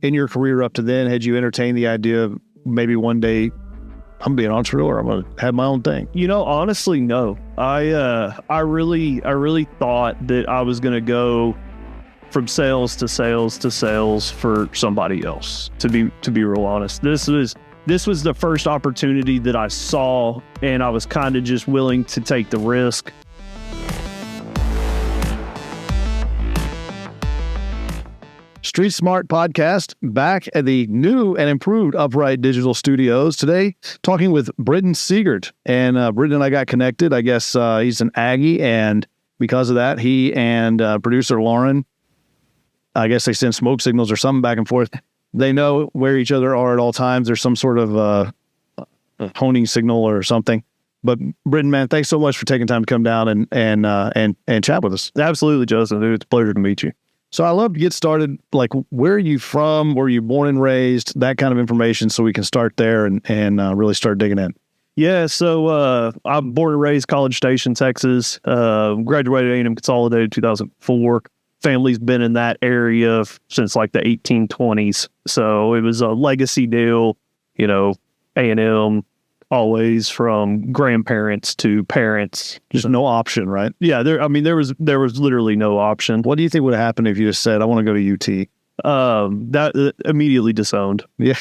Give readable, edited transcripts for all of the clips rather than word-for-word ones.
in your career up to then, had you entertained the idea of maybe one day I'm gonna be an entrepreneur, I'm gonna have my own thing? Honestly, no. I really thought that I was gonna go from sales to sales to sales for somebody else. To be real honest, this was the first opportunity that I saw, and I was kind of just willing to take the risk. Street Smart Podcast, back at the new and improved Upright Digital Studios today, talking with Britton Siegert. And Britton and I got connected. I guess he's an Aggie, and because of that, he and producer Lauren, I guess they send smoke signals or something back and forth. They know where each other are at all times. There's some sort of honing signal or something. But Britton, man, thanks so much for taking time to come down and chat with us. Absolutely, Justin. Dude, it's a pleasure to meet you. So I love to get started, like, where are you from? Where are you born and raised? That kind of information, so we can start there and really start digging in. Yeah, so I'm born and raised College Station, Texas. Graduated A&M Consolidated 2004. Family's been in that area since like the 1820s. So it was a legacy deal, A&M, always from grandparents to parents. Just no option, right? Yeah, there was literally no option. What do you think would happen if you just said, I want to go to UT? That immediately disowned. Yeah.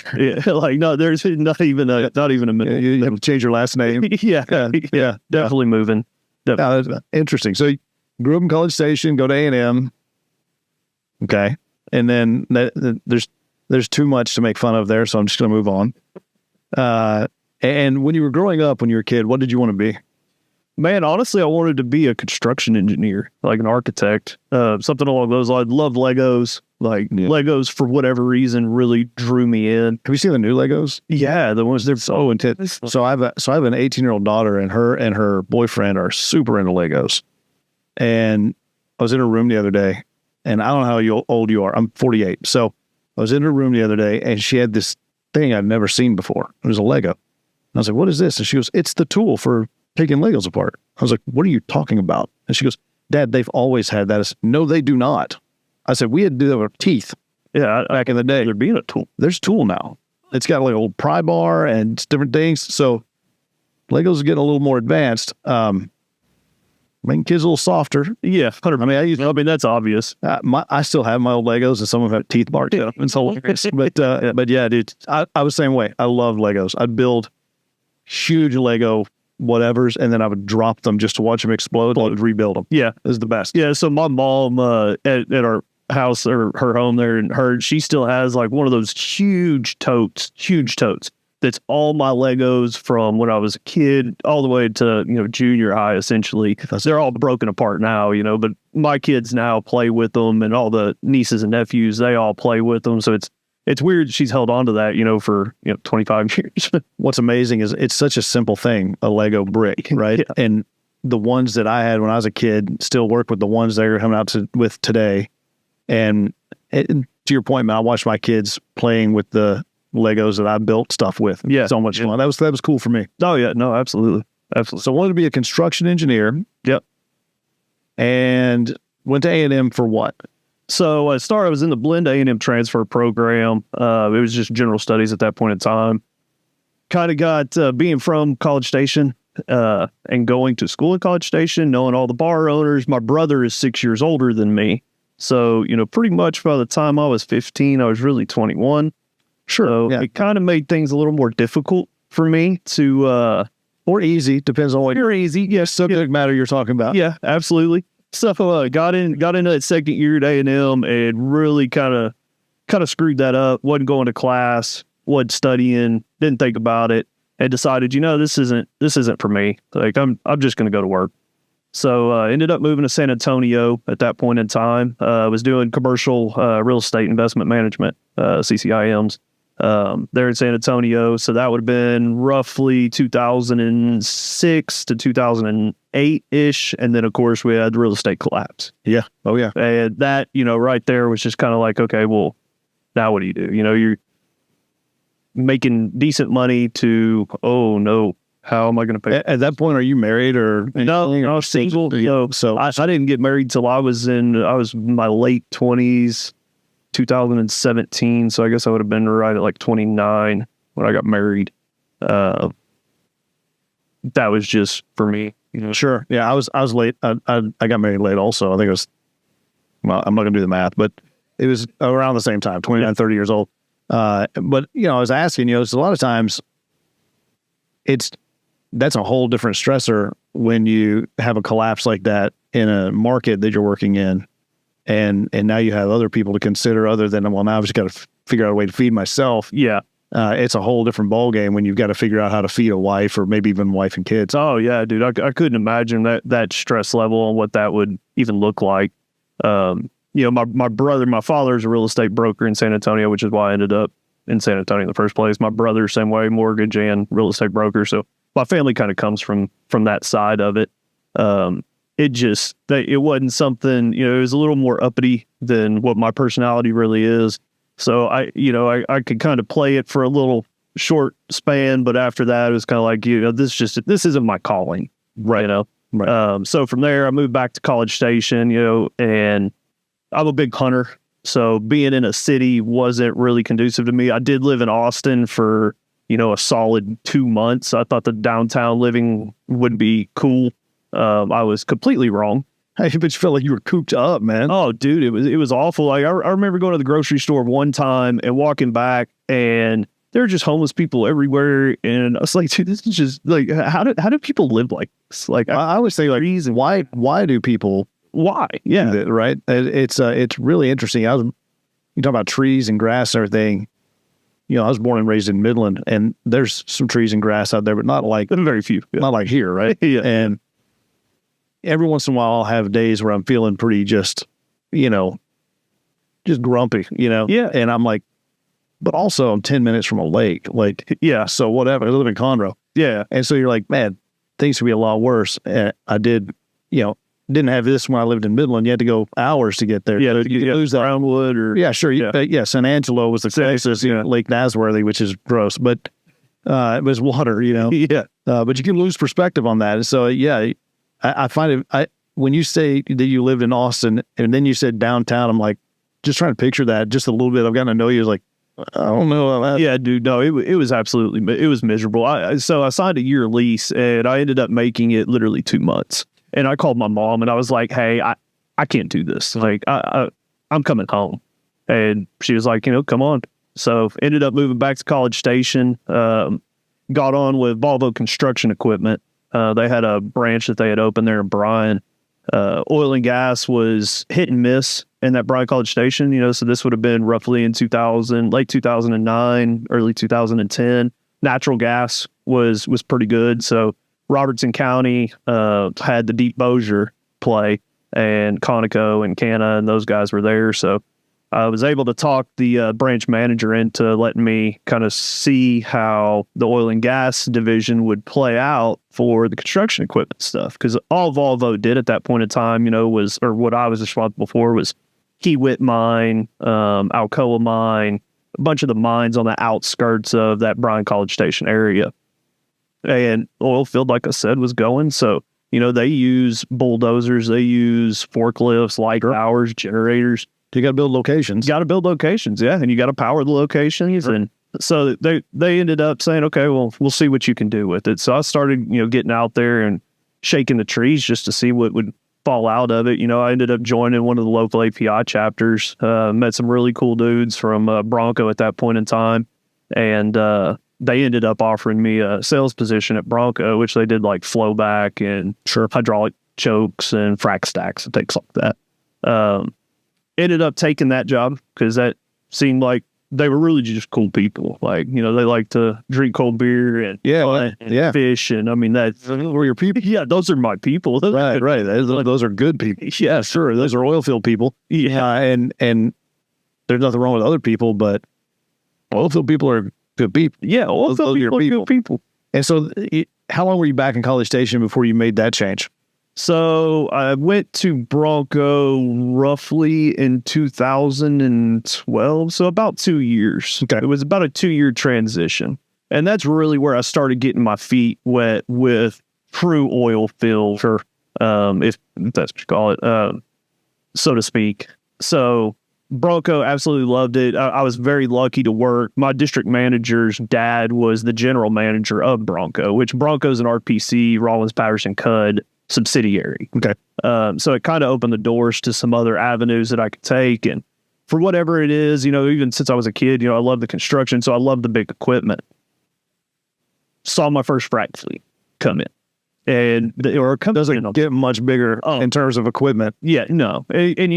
Like, no, there's not even a minute. You have to change your last name. Yeah. Definitely moving. Definitely. That's interesting. So you grew up in College Station, go to A&M. Okay. And then there's too much to make fun of there, so I'm just going to move on. And when you were growing up, when you were a kid, what did you want to be? Man, honestly, I wanted to be a construction engineer, like an architect, something along those lines. Loved Legos. Legos, for whatever reason, really drew me in. Have you seen the new Legos? Yeah, the ones, they're so intense. So I have an 18-year-old daughter, and her boyfriend are super into Legos. And I was in her room the other day, and I don't know how old you are. I'm 48. So I was in her room the other day, and she had this thing I'd never seen before. It was a Lego. And I was like, what is this? And she goes, it's the tool for taking Legos apart. I was like, what are you talking about? And she goes, Dad, they've always had that. I said, no, they do not. I said, we had to do that with teeth. Yeah, back in the day. There being a tool. There's a tool now. It's got like a little pry bar and different things. So Legos are getting a little more advanced. Making kids a little softer. Yeah, 100%. I mean, that's obvious. I still have my old Legos, and some of them have teeth marked up. It's hilarious. But yeah, dude, I was the same way. I love Legos. I'd build huge Lego whatevers, and then I would drop them just to watch them explode. I would rebuild them. Yeah, it was the best. Yeah, so my mom at our house, or her home there, and she still has like one of those huge totes. That's all my Legos from when I was a kid all the way to, junior high, essentially. They're all broken apart now, but my kids now play with them, and all the nieces and nephews, they all play with them. So it's weird she's held on to that, for 25 years. What's amazing is it's such a simple thing, a Lego brick, right? Yeah. And the ones that I had when I was a kid still work with the ones they're coming out with today. And to your point, man, I watched my kids playing with the Legos that I built stuff with. Yeah. So much fun. That was cool for me. Oh, yeah. No, absolutely. So I wanted to be a construction engineer. Yep. And went to A&M for what? So I was in the blend A&M transfer program. It was just general studies at that point in time. Kind of got being from College Station and going to school at College Station, knowing all the bar owners. My brother is 6 years older than me. So, pretty much by the time I was 15, I was really 21. Sure. So It kind of made things a little more difficult for me to... or easy, depends on what... You're easy, yes. Subject matter you're talking about. Yeah, absolutely. So got into that second year at A&M and really kind of screwed that up. Wasn't going to class, wasn't studying, didn't think about it, and decided, this isn't for me. Like, I'm just going to go to work. So ended up moving to San Antonio at that point in time. Was doing commercial real estate investment management, CCIMs. There in San Antonio. So that would have been roughly 2006 to 2008-ish. And then, of course, we had the real estate collapse. Yeah. Oh, yeah. And that, right there was just kind of like, okay, well, now what do? You're making decent money to, oh, no, how am I going to pay? At that point, are you married or? No, I was single. So I didn't get married till I was in my late 20s. 2017. So I guess I would have been right at like 29 when I got married. That was just for me, you know. Sure. Yeah, I was late. I got married late also. I think it was, well, I'm not going to do the math, but it was around the same time, 29, 30 years old. But, you know, I was asking, you know, it's a lot of times that's a whole different stressor when you have a collapse like that in a market that you're working in. And now you have other people to consider other than, well, now I've just got to figure out a way to feed myself. Yeah. It's a whole different ballgame when you've got to figure out how to feed a wife or maybe even wife and kids. Oh yeah, dude. I couldn't imagine that stress level and what that would even look like. You know, my father's a real estate broker in San Antonio, which is why I ended up in San Antonio in the first place. My brother, same way, mortgage and real estate broker. So my family kind of comes from that side of it. It wasn't something, you know, it was a little more uppity than what my personality really is. So I I could kind of play it for a little short span, but after that it was kind of like, you know, this isn't my calling, Right. you know? Right. So from there I moved back to College Station, you know, and I'm a big hunter. So being in a city wasn't really conducive to me. I did live in Austin for, you know, a solid 2 months. I thought the downtown living would be cool. I was completely wrong. Hey, but you felt like you were cooped up, man. Oh, dude, it was awful. Like I remember going to the grocery store one time and walking back, and there were just homeless people everywhere. And I was like, dude, this is just like, how do people live like this? Like, I always say, like, reason why do people? Why? Yeah, do that, right. It's really interesting. You talk about trees and grass and everything. You know, I was born and raised in Midland, and there's some trees and grass out there, but not like very few. Yeah. Not like here, right? Yeah. And every once in a while, I'll have days where I'm feeling pretty just grumpy, you know? Yeah. And I'm like, but also I'm 10 minutes from a lake. Like, yeah, so whatever. I live in Conroe. Yeah. And so you're like, man, things could be a lot worse. And I didn't have this when I lived in Midland. You had to go hours to get there. Yeah. So you lose that. Brownwood or. Yeah, sure. Yeah. San Angelo was the closest, Lake Nasworthy, which is gross, but it was water, you know? Yeah. But you can lose perspective on that. And so, yeah, I find it, when you say that you lived in Austin and then you said downtown, I'm like, just trying to picture that just a little bit. I've gotten to know you. It's like, I don't know about that. Yeah, dude, no, it was absolutely, it was miserable. So I signed a year lease and I ended up making it literally 2 months. And I called my mom and I was like, hey, I can't do this. Like, I'm coming home. And she was like, come on. So ended up moving back to College Station, got on with Volvo Construction Equipment. They had a branch that they had opened there in Bryan. Oil and gas was hit and miss in that Bryan College Station, so this would have been roughly in late 2009, early 2010. Natural gas was pretty good. So Robertson County had the Deep Bossier play, and Conoco and Canna and those guys were there. So I was able to talk the branch manager into letting me kind of see how the oil and gas division would play out for the construction equipment stuff. Because all Volvo did at that point in time, or what I was responsible for was Kiewit Mine, Alcoa Mine, a bunch of the mines on the outskirts of that Bryan College Station area. And Oilfield, like I said, was going. So, they use bulldozers, they use forklifts, light towers, generators. You got to build locations. Got to build locations, yeah, and you got to power the locations. Sure. And so they ended up saying, okay, well, we'll see what you can do with it. So I started, getting out there and shaking the trees just to see what would fall out of it. I ended up joining one of the local API chapters. Met some really cool dudes from Bronco at that point in time, and they ended up offering me a sales position at Bronco, which they did like flowback and hydraulic chokes and frac stacks and things like that. Ended up taking that job because that seemed like they were really just cool people. Like, they like to drink cold beer and fish. And I mean, those were your people. Yeah, those are my people. Right. Those are good people. Yeah, sure. Those are oil field people. Yeah. And there's nothing wrong with other people, but oil field people are good people. Yeah, oil field people are good people. And so how long were you back in College Station before you made that change? So I went to Bronco roughly in 2012, so about 2 years. Okay. It was about a 2-year transition. And that's really where I started getting my feet wet with true oil field, if that's what you call it, so to speak. So Bronco, absolutely loved it. I was very lucky to work. My district manager's dad was the general manager of Bronco, which Bronco's an RPC, Rollins Patterson Cudd subsidiary. Okay. So it kind of opened the doors to some other avenues that I could take. And for whatever it is, even since I was a kid, I love the construction. So I love the big equipment. Saw my first frac fleet come in. And doesn't get much bigger in terms of equipment. Yeah, no. And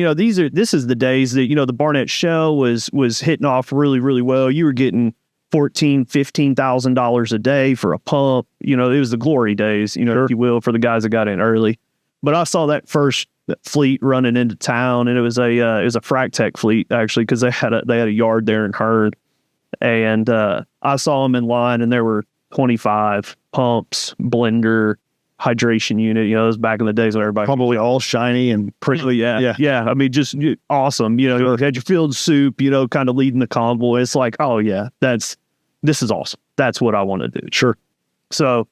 this is the days that, the Barnett Shell was hitting off really, really well. You were getting $14,000-$15,000 a day for a pump. It was the glory days, Sure. if you will, for the guys that got in early. But I saw that first fleet running into town, and it was a frac tech fleet, actually, because they had a yard there in Hearn. And I saw them in line, and there were 25 pumps, blender, hydration unit. It was back in the days when everybody Probably all shiny and pretty. yeah. I mean, just awesome. You had your field soup. Kind of leading the convoy. It's like, oh yeah, this is awesome. That's what I want to do. Sure. So,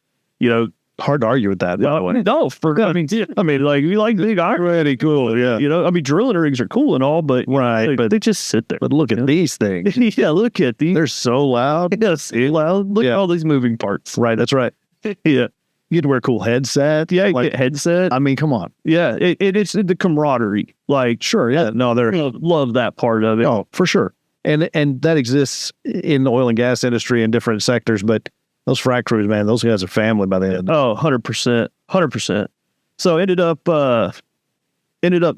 hard to argue with that. no, like we like big iron. Pretty cool. Yeah. Drilling rigs are cool and all, but Right. but they just sit there. But look at these things. Yeah, look at these. They're so loud. Yes, loud. Look at all these moving parts. Right. That's right. Yeah. You get to wear a cool headset. Yeah, Like, get headset. I mean, come on. Yeah, it's the camaraderie. Like, Sure. Yeah. No, they're. love that part of it. Oh, for sure. And that exists in the oil and gas industry in different sectors, but those frac crews, man, those guys are family by the end. Oh, 100%. 100%. So ended up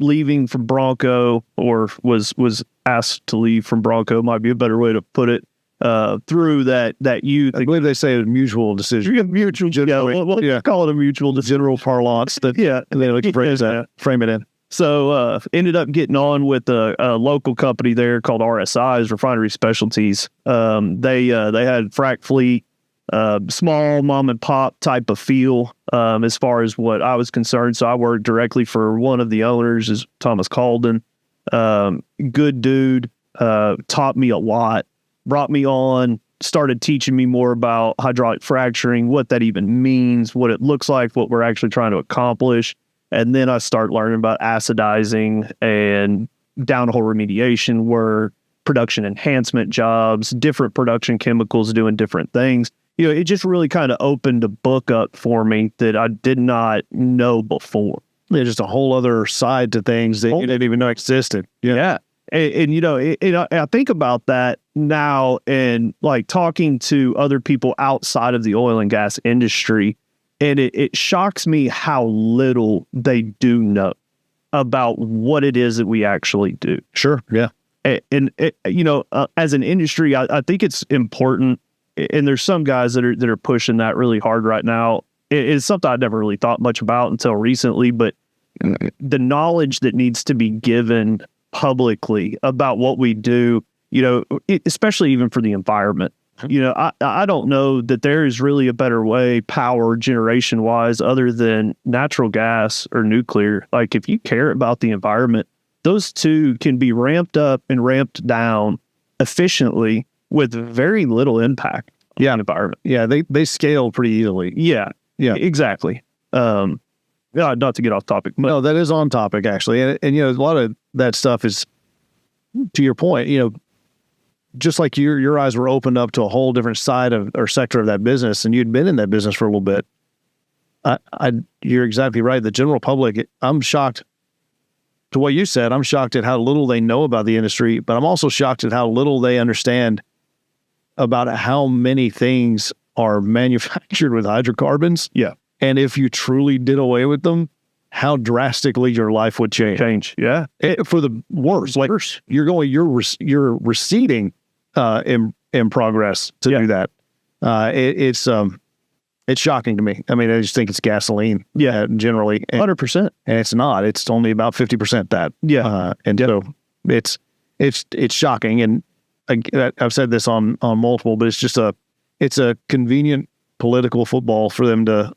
leaving from Bronco, or was asked to leave from Bronco, might be a better way to put it, through that youth. I believe they say it's a mutual decision. Mutual, we'll call it a mutual decision. General parlance. And they like to frame it in. So ended up getting on with a local company there called RSI's, Refinery Specialties. They had frac fleet, small mom and pop type of feel as far as what I was concerned. So I worked directly for one of the owners, is Thomas Calden. Good dude, taught me a lot, brought me on, started teaching me more about hydraulic fracturing, what that even means, what it looks like, what we're actually trying to accomplish. And then I start learning about acidizing and downhole remediation work, production enhancement jobs, different production chemicals doing different things. It just really kind of opened a book up for me that I did not know before. Yeah, just a whole other side to things that you didn't even know existed. Yeah. And I think about that now, and like talking to other people outside of the oil and gas industry, and it shocks me how little they do know about what it is that we actually do. Sure. Yeah. And as an industry, I think it's important. And there's some guys that are pushing that really hard right now. It's something I never really thought much about until recently, but the knowledge that needs to be given publicly about what we do, especially even for the environment. I don't know that there is really a better way, power generation wise, other than natural gas or nuclear. Like, if you care about the environment, those two can be ramped up and ramped down efficiently with very little impact on the environment. Yeah, they scale pretty easily. Yeah, exactly. Not to get off topic. But no, that is on topic, actually. And a lot of that stuff is, to your point, just like your eyes were opened up to a whole different side of or sector of that business, and you'd been in that business for a little bit. You're exactly right. The general public, I'm shocked to what you said. I'm shocked at how little they know about the industry, but I'm also shocked at how little they understand about how many things are manufactured with hydrocarbons. Yeah. And if you truly did away with them, how drastically your life would change. Yeah. For the worse. Like, you're receding in progress to do that. It's shocking to me. I mean, I just think it's gasoline. Yeah. Generally. 100%. And it's not. It's only about 50% that. Yeah. So it's shocking. And I've said this on multiple, but it's a convenient political football for them to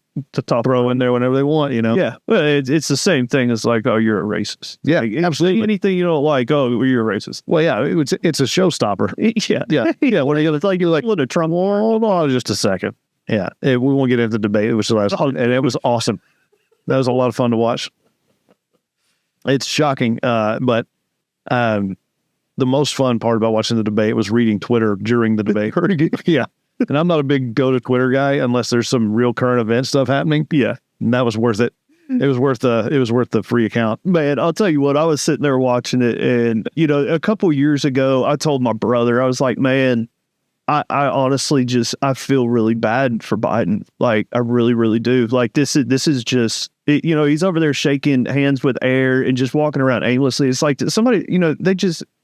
throw in there whenever they want, Yeah. Well, it's the same thing as like, oh, you're a racist. Yeah, like, absolutely. Anything you don't like, oh, you're a racist. Well, yeah, it's a showstopper. Yeah. Yeah. When you're like, look at Trump, hold on just a second. Yeah. We won't get into the debate. It was the last, and it was awesome. That was a lot of fun to watch. It's shocking. But the most fun part about watching the debate was reading Twitter during the debate. Yeah. And I'm not a big go to Twitter guy unless there's some real current event stuff happening. Yeah. And that was worth it. It was worth the free account. Man, I'll tell you what, I was sitting there watching it, and, you know, a couple years ago, I told my brother, I was like, man, I honestly I feel really bad for Biden. Like, I really, really do. Like, this is just, you know, he's over there shaking hands with air and just walking around aimlessly. It's like somebody, you know,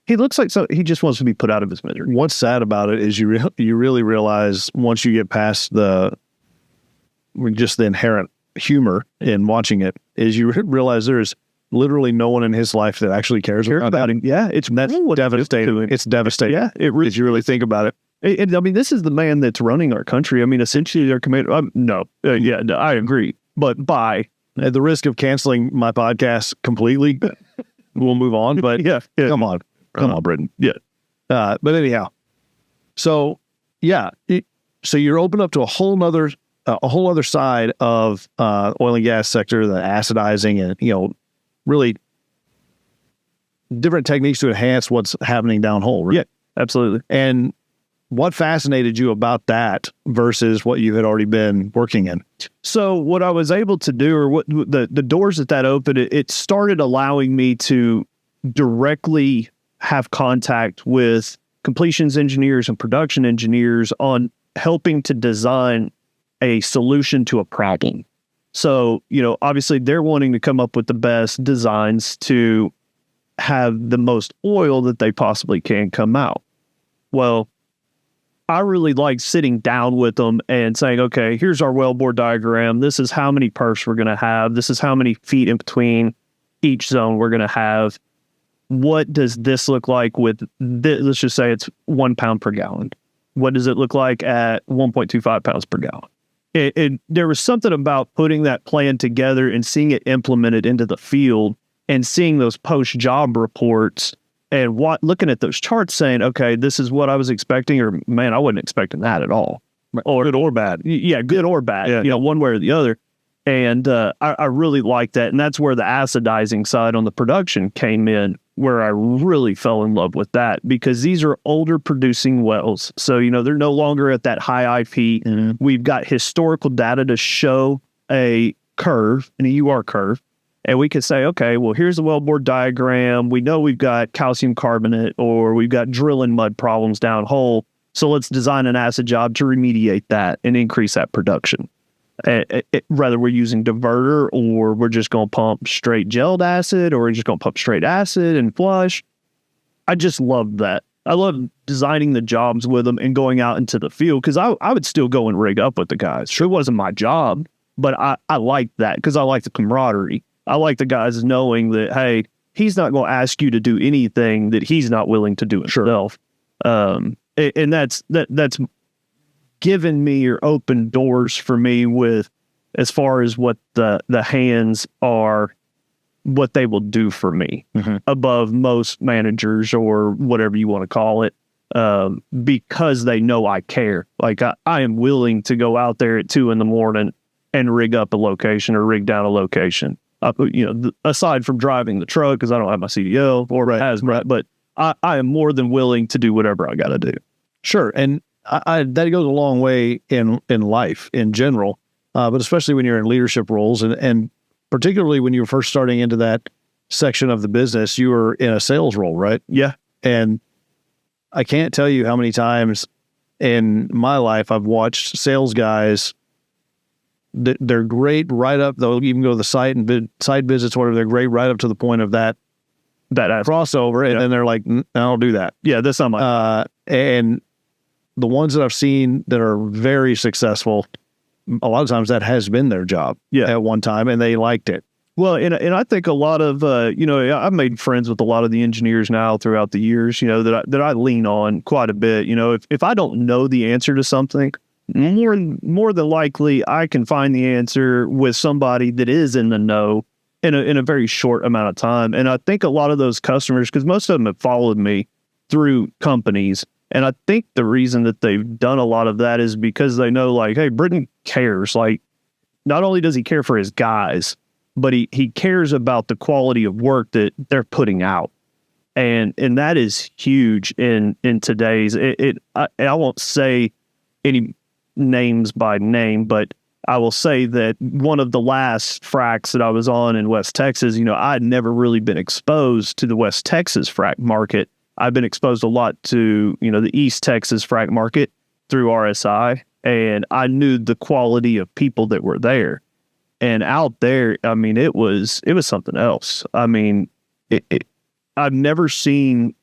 he looks like he just wants to be put out of his misery. What's sad about it is you really realize once you get past just the inherent humor in watching it, is you realize there's literally no one in his life that actually cares about him. Yeah, that's devastating. It's devastating. Yeah, it really, if you really think about it. And I mean, this is the man that's running our country. I mean, essentially, they're committed. I agree. But at the risk of canceling my podcast completely, we'll move on. But yeah. Come on, Britton. Yeah. But anyhow, so yeah, so you're open up to a whole other side of oil and gas sector, the acidizing, and, you know, really different techniques to enhance what's happening downhole. Right? Yeah, absolutely. And what fascinated you about that versus what you had already been working in? So what I was able to do, or what the doors that opened, it started allowing me to directly have contact with completions engineers and production engineers on helping to design a solution to a problem. So, you know, obviously they're wanting to come up with the best designs to have the most oil that they possibly can come out. Well, I really like sitting down with them and saying, okay, here's our wellbore diagram. This is how many perfs we're going to have. This is how many feet in between each zone we're going to have. What does this look like with this? Let's just say it's 1 pound per gallon. What does it look like at 1.25 pounds per gallon? There was something about putting that plan together and seeing it implemented into the field and seeing those post-job reports and looking at those charts saying, okay, this is what I was expecting, or man, I wasn't expecting that at all. Or good or bad. Yeah, good or bad, yeah. You know, one way or the other. And I really like that. And that's where the acidizing side on the production came in, where I really fell in love with that, because these are older producing wells. So, you know, they're no longer at that high IP. Mm-hmm. We've got historical data to show a curve, an EUR curve. And we could say, okay, well, here's the wellbore diagram. We know we've got calcium carbonate, or we've got drill and mud problems downhole. So let's design an acid job to remediate that and increase that production. Whether we're using diverter, or we're just going to pump straight gelled acid, or we're just going to pump straight acid and flush. I just love that. I love designing the jobs with them and going out into the field, because I would still go and rig up with the guys. Sure, it wasn't my job, but I like that because I like the camaraderie. I like the guys knowing that, hey, he's not going to ask you to do anything that he's not willing to do himself. Sure. And that's given me or open doors for me with as far as what the hands are, what they will do for me above most managers or whatever you want to call it, because they know I care. Like I am willing to go out there at 2 a.m. and rig up a location or rig down a location. You know, aside from driving the truck, because I don't have my CDL or hazmat, but I am more than willing to do whatever I got to do. Sure. And that goes a long way in life in general, but especially when you're in leadership roles, and particularly when you were first starting into that section of the business, you were in a sales role, right? Yeah. And I can't tell you how many times in my life I've watched sales guys. They're great right up. They'll even go to the site and site visits, whatever. They're great right up to the point of that crossover, and then they're like, I don't do that. Yeah, that's not my. And the ones that I've seen that are very successful, a lot of times that has been their job at one time, and they liked it. Well, and I think a lot of, you know, I've made friends with a lot of the engineers now throughout the years, you know, that I lean on quite a bit. You know, if I don't know the answer to something, more than likely I can find the answer with somebody that is in the know in a very short amount of time. And I think a lot of those customers, because most of them have followed me through companies, and I think the reason that they've done a lot of that is because they know, like, hey, Britton cares. Like, not only does he care for his guys, but he cares about the quality of work that they're putting out. And that is huge in today's I won't say any names by name, but I will say that one of the last fracs that I was on in West Texas, I had never really been exposed to the West Texas frac market. I've been exposed a lot to, the East Texas frac market through RSI, and I knew the quality of people that were there. And out there, I mean, it was something else. I mean, I've never seen,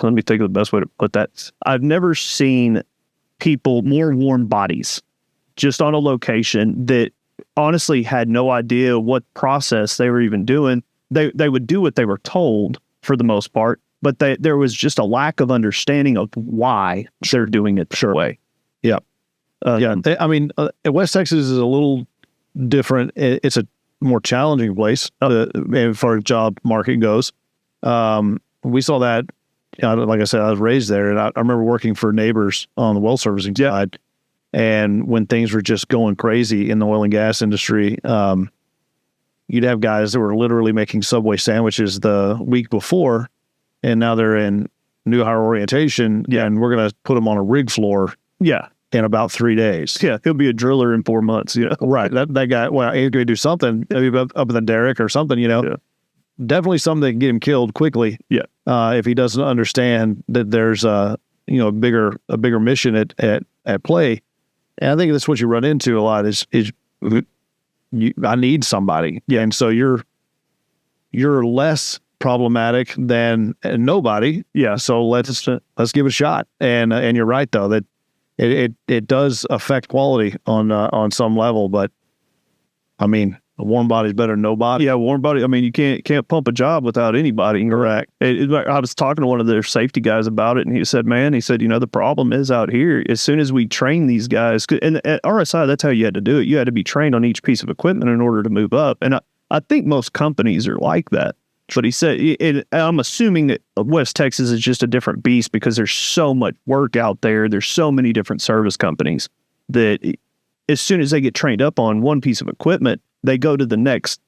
let me think of the best way to put that. I've never seen people, more warm bodies, just on a location that honestly had no idea what process they were even doing. They would do what they were told for the most part, but there was just a lack of understanding of why they're doing it that way. Yeah. I mean, West Texas is a little different. It's a more challenging place as far as job market goes. We saw that, like I said, I was raised there, and I remember working for neighbors on the well servicing side. And when things were just going crazy in the oil and gas industry, you'd have guys that were literally making Subway sandwiches the week before, and now they're in new hire orientation, and we're going to put them on a rig floor. In about 3 days. Yeah, he'll be a driller in 4 months, Right. That guy, well, he's going to do something, maybe up in the derrick or something, Definitely something that can get him killed quickly. If he doesn't understand that there's a bigger mission at play. And I think that's what you run into a lot is I need somebody. And so you're less problematic than nobody. So let's give it a shot. And you're right though, that it does affect quality on some level, but I mean, a warm body is better than no body. Yeah, warm body. I mean, you can't pump a job without anybody. Correct. I was talking to one of their safety guys about it, and he said, the problem is out here, as soon as we train these guys, and at RSI, that's how you had to do it. You had to be trained on each piece of equipment in order to move up. And I think most companies are like that. But he said, and I'm assuming that West Texas is just a different beast because there's so much work out there. There's so many different service companies that as soon as they get trained up on one piece of equipment, they go to the next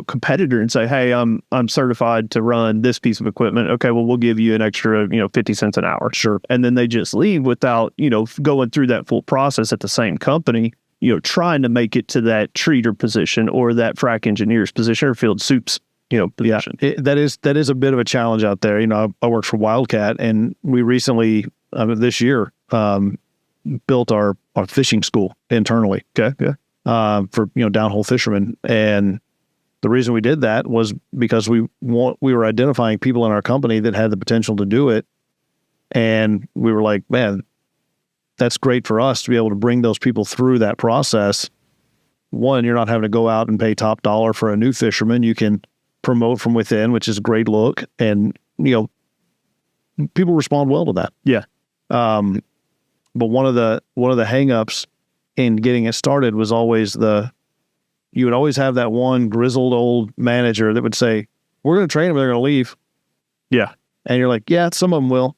competitor and say, hey, I'm certified to run this piece of equipment. Okay, well, we'll give you an extra, 50 cents an hour. Sure. And then they just leave without, going through that full process at the same company, trying to make it to that treater position or that frac engineer's position or field soups position. That is a bit of a challenge out there. I worked for Wildcat, and we recently, this year, built our fishing school internally. Okay. Yeah. For downhole fishermen, and the reason we did that was because we were identifying people in our company that had the potential to do it, and we were like, man, that's great for us to be able to bring those people through that process. One, you're not having to go out and pay top dollar for a new fisherman. You can promote from within, which is a great look, and people respond well to that. Yeah. But one of the hangups in getting it started was always you would always have that one grizzled old manager that would say, we're going to train them, they're going to leave. Yeah. And you're like, yeah, some of them will.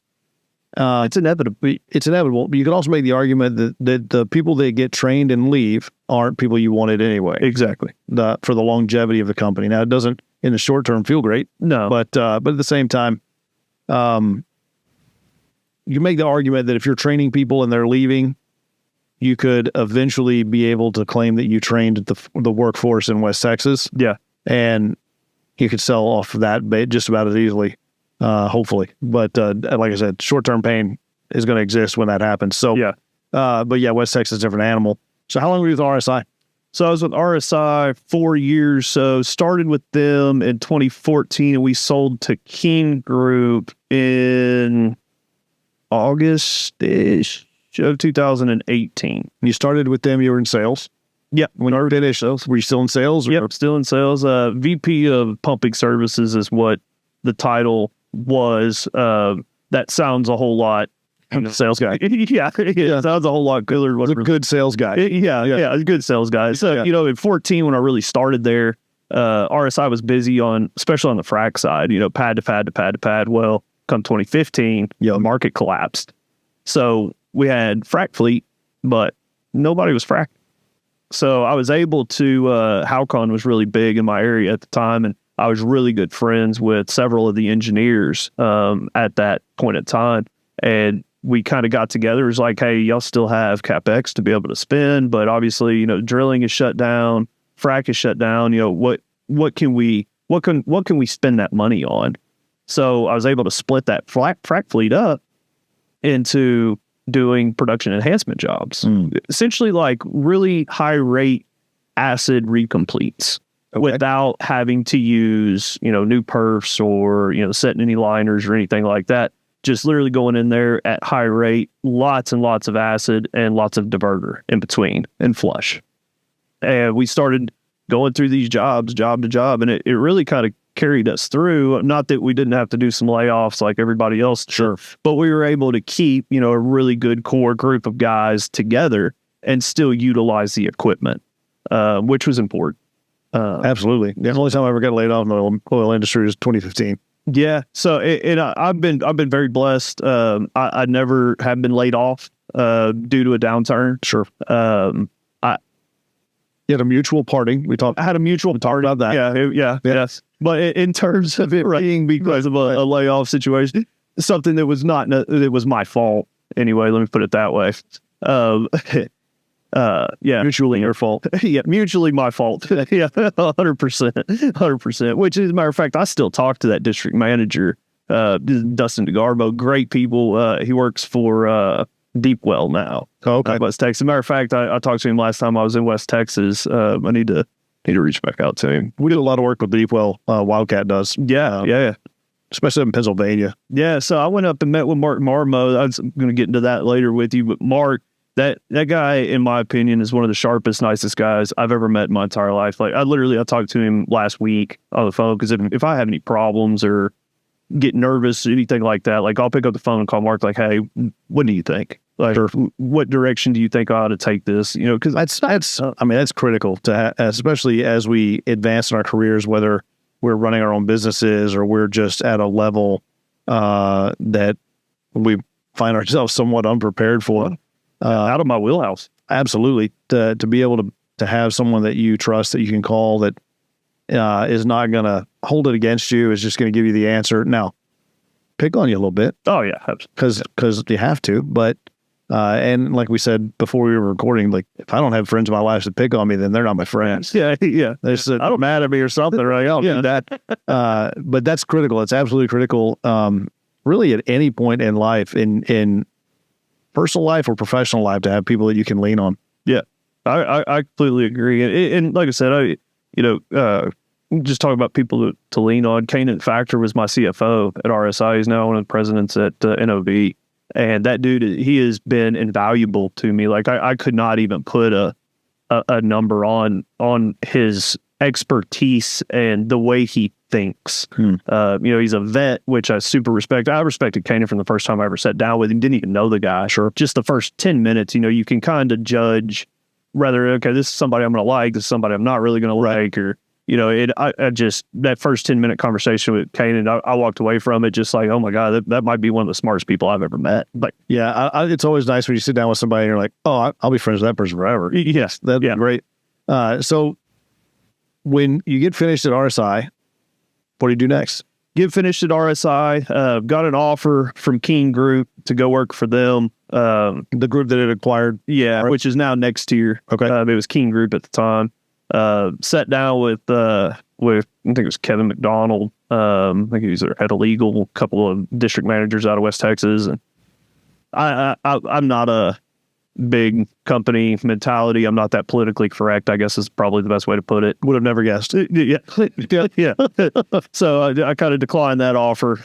It's inevitable. But you could also make the argument that the people that get trained and leave aren't people you wanted anyway. Exactly. For the longevity of the company. Now, it doesn't in the short term feel great. No. But at the same time, you make the argument that if you're training people and they're leaving, you could eventually be able to claim that you trained the workforce in West Texas. Yeah. And you could sell off of that just about as easily, hopefully. But like I said, short-term pain is going to exist when that happens. So, but West Texas is a different animal. So how long were you with RSI? So I was with RSI 4 years. So started with them in 2014, and we sold to King Group in August-ish of 2018. You started with them, you were in sales? Yeah. When you finished sales, were you still in sales? Yep, still in sales. VP of Pumping Services is what the title was. That sounds a whole lot. Sales guy. Yeah, it sounds a whole lot cooler. A good sales guy. Yeah, a good sales guy. So, in 14, when I really started there, RSI was busy especially on the frac side, pad to pad to pad to pad. Well, come 2015, the market collapsed. So we had frac fleet, but nobody was frac. So I was able to, Halcon was really big in my area at the time, and I was really good friends with several of the engineers at that point in time. And we kind of got together. It was like, hey, y'all still have CapEx to be able to spend, but obviously, drilling is shut down, frac is shut down. What can we spend that money on? So I was able to split that frac fleet up into doing production enhancement jobs, essentially like really high rate acid recompletes without having to use, new perfs or, setting any liners or anything like that. Just literally going in there at high rate, lots and lots of acid and lots of diverter in between and flush. And we started going through these jobs, job to job, and it really kind of carried us through. Not that we didn't have to do some layoffs like everybody else, sure, but we were able to keep, a really good core group of guys together and still utilize the equipment, which was important. Absolutely. The only time I ever got laid off in the oil industry was 2015. Yeah. So, I've been very blessed. I never have been laid off due to a downturn. Sure. You had a mutual parting. I had a mutual parting about that. Yes. But in terms of it being because of a layoff situation, something that was it was my fault anyway. Let me put it that way. Mutually your fault. Yeah, mutually my fault. 100%. Which, as a matter of fact, I still talk to that district manager, Dustin DeGarbo. Great people. He works for Deep Well now. Oh, okay. West Texas. As a matter of fact, I talked to him last time I was in West Texas. I need to reach back out to him. We did a lot of work with Deep Well. Wildcat does. Yeah. Especially in Pennsylvania. Yeah. So I went up and met with Mark Marmo. I was going to get into that later with you, but Mark, that guy, in my opinion, is one of the sharpest, nicest guys I've ever met in my entire life. Like I talked to him last week on the phone because if I have any problems or get nervous, anything like that, like I'll pick up the phone and call Mark, like, hey, what do you think? Like, what direction do you think I ought to take this? Because that's critical to especially as we advance in our careers, whether we're running our own businesses or we're just at a level that we find ourselves somewhat unprepared for. Out of my wheelhouse. Absolutely. To be able to have someone that you trust, that you can call, that is not going to hold it against you, is just going to give you the answer. Now, pick on you a little bit. Oh, yeah. Because you have to. But, and like we said before we were recording, like if I don't have friends in my life that pick on me, then they're not my friends. Yeah. They're just mad at me or something, right? I don't do that. But that's critical. It's absolutely critical. Really at any point in life, in personal life or professional life, to have people that you can lean on. Yeah, I completely agree. And like I said, just talking about people to lean on. Kanan Factor was my CFO at RSI. He's now one of the presidents at NOV. And that dude, he has been invaluable to me. Like I could not even put a number on his expertise and the way he thinks. He's a vet, which I super respect. I respected Kanan from the first time I ever sat down with him. Didn't even know the guy. Sure. Just the first 10 minutes, you can kind of judge whether, okay, this is somebody I'm going to like, this is somebody I'm not really going to like, or, I just, that first 10-minute conversation with Kanan, I walked away from it just like, oh my God, that might be one of the smartest people I've ever met. Like, yeah, it's always nice when you sit down with somebody and you're like, oh, I'll be friends with that person forever. Yes. That'd be great. So when you get finished at RSI, what do you do next? Get finished at RSI, got an offer from Keen Group to go work for them. The group that it acquired? Yeah, which is now Next Tier. Okay. It was Keen Group at the time. Sat down with I think it was Kevin McDonald. I think he was their head of legal, a couple of district managers out of West Texas. And I'm not a big company mentality. I'm not that politically correct, I guess is probably the best way to put it. Would have never guessed. Yeah. So I kind of declined that offer.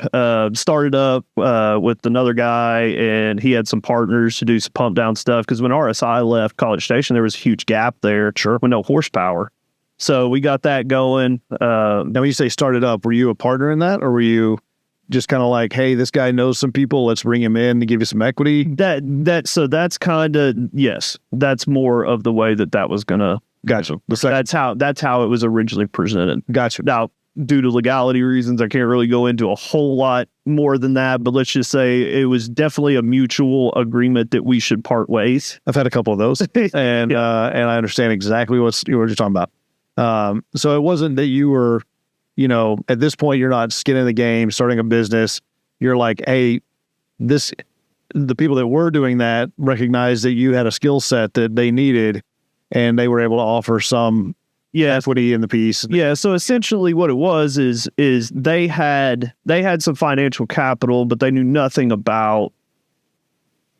Started up with another guy, and he had some partners to do some pump down stuff. Because when RSI left College Station, there was a huge gap there. Sure. With no horsepower. So we got that going. Now, when you say started up, were you a partner in that, or were you just kind of like, hey, this guy knows some people, let's bring him in to give you some equity? So that's kind of, yes, that's more of the way that was gonna. Gotcha. That's how it was originally presented. Gotcha. Now, due to legality reasons, I can't really go into a whole lot more than that, but let's just say it was definitely a mutual agreement that we should part ways. I've had a couple of those, and and I understand exactly what you're talking about. So it wasn't that you were at this point, you're not skin in the game, starting a business. You're like, hey, the people that were doing that recognized that you had a skill set that they needed, and they were able to offer some equity in the piece. Yeah. So essentially what it was is they had some financial capital, but they knew nothing about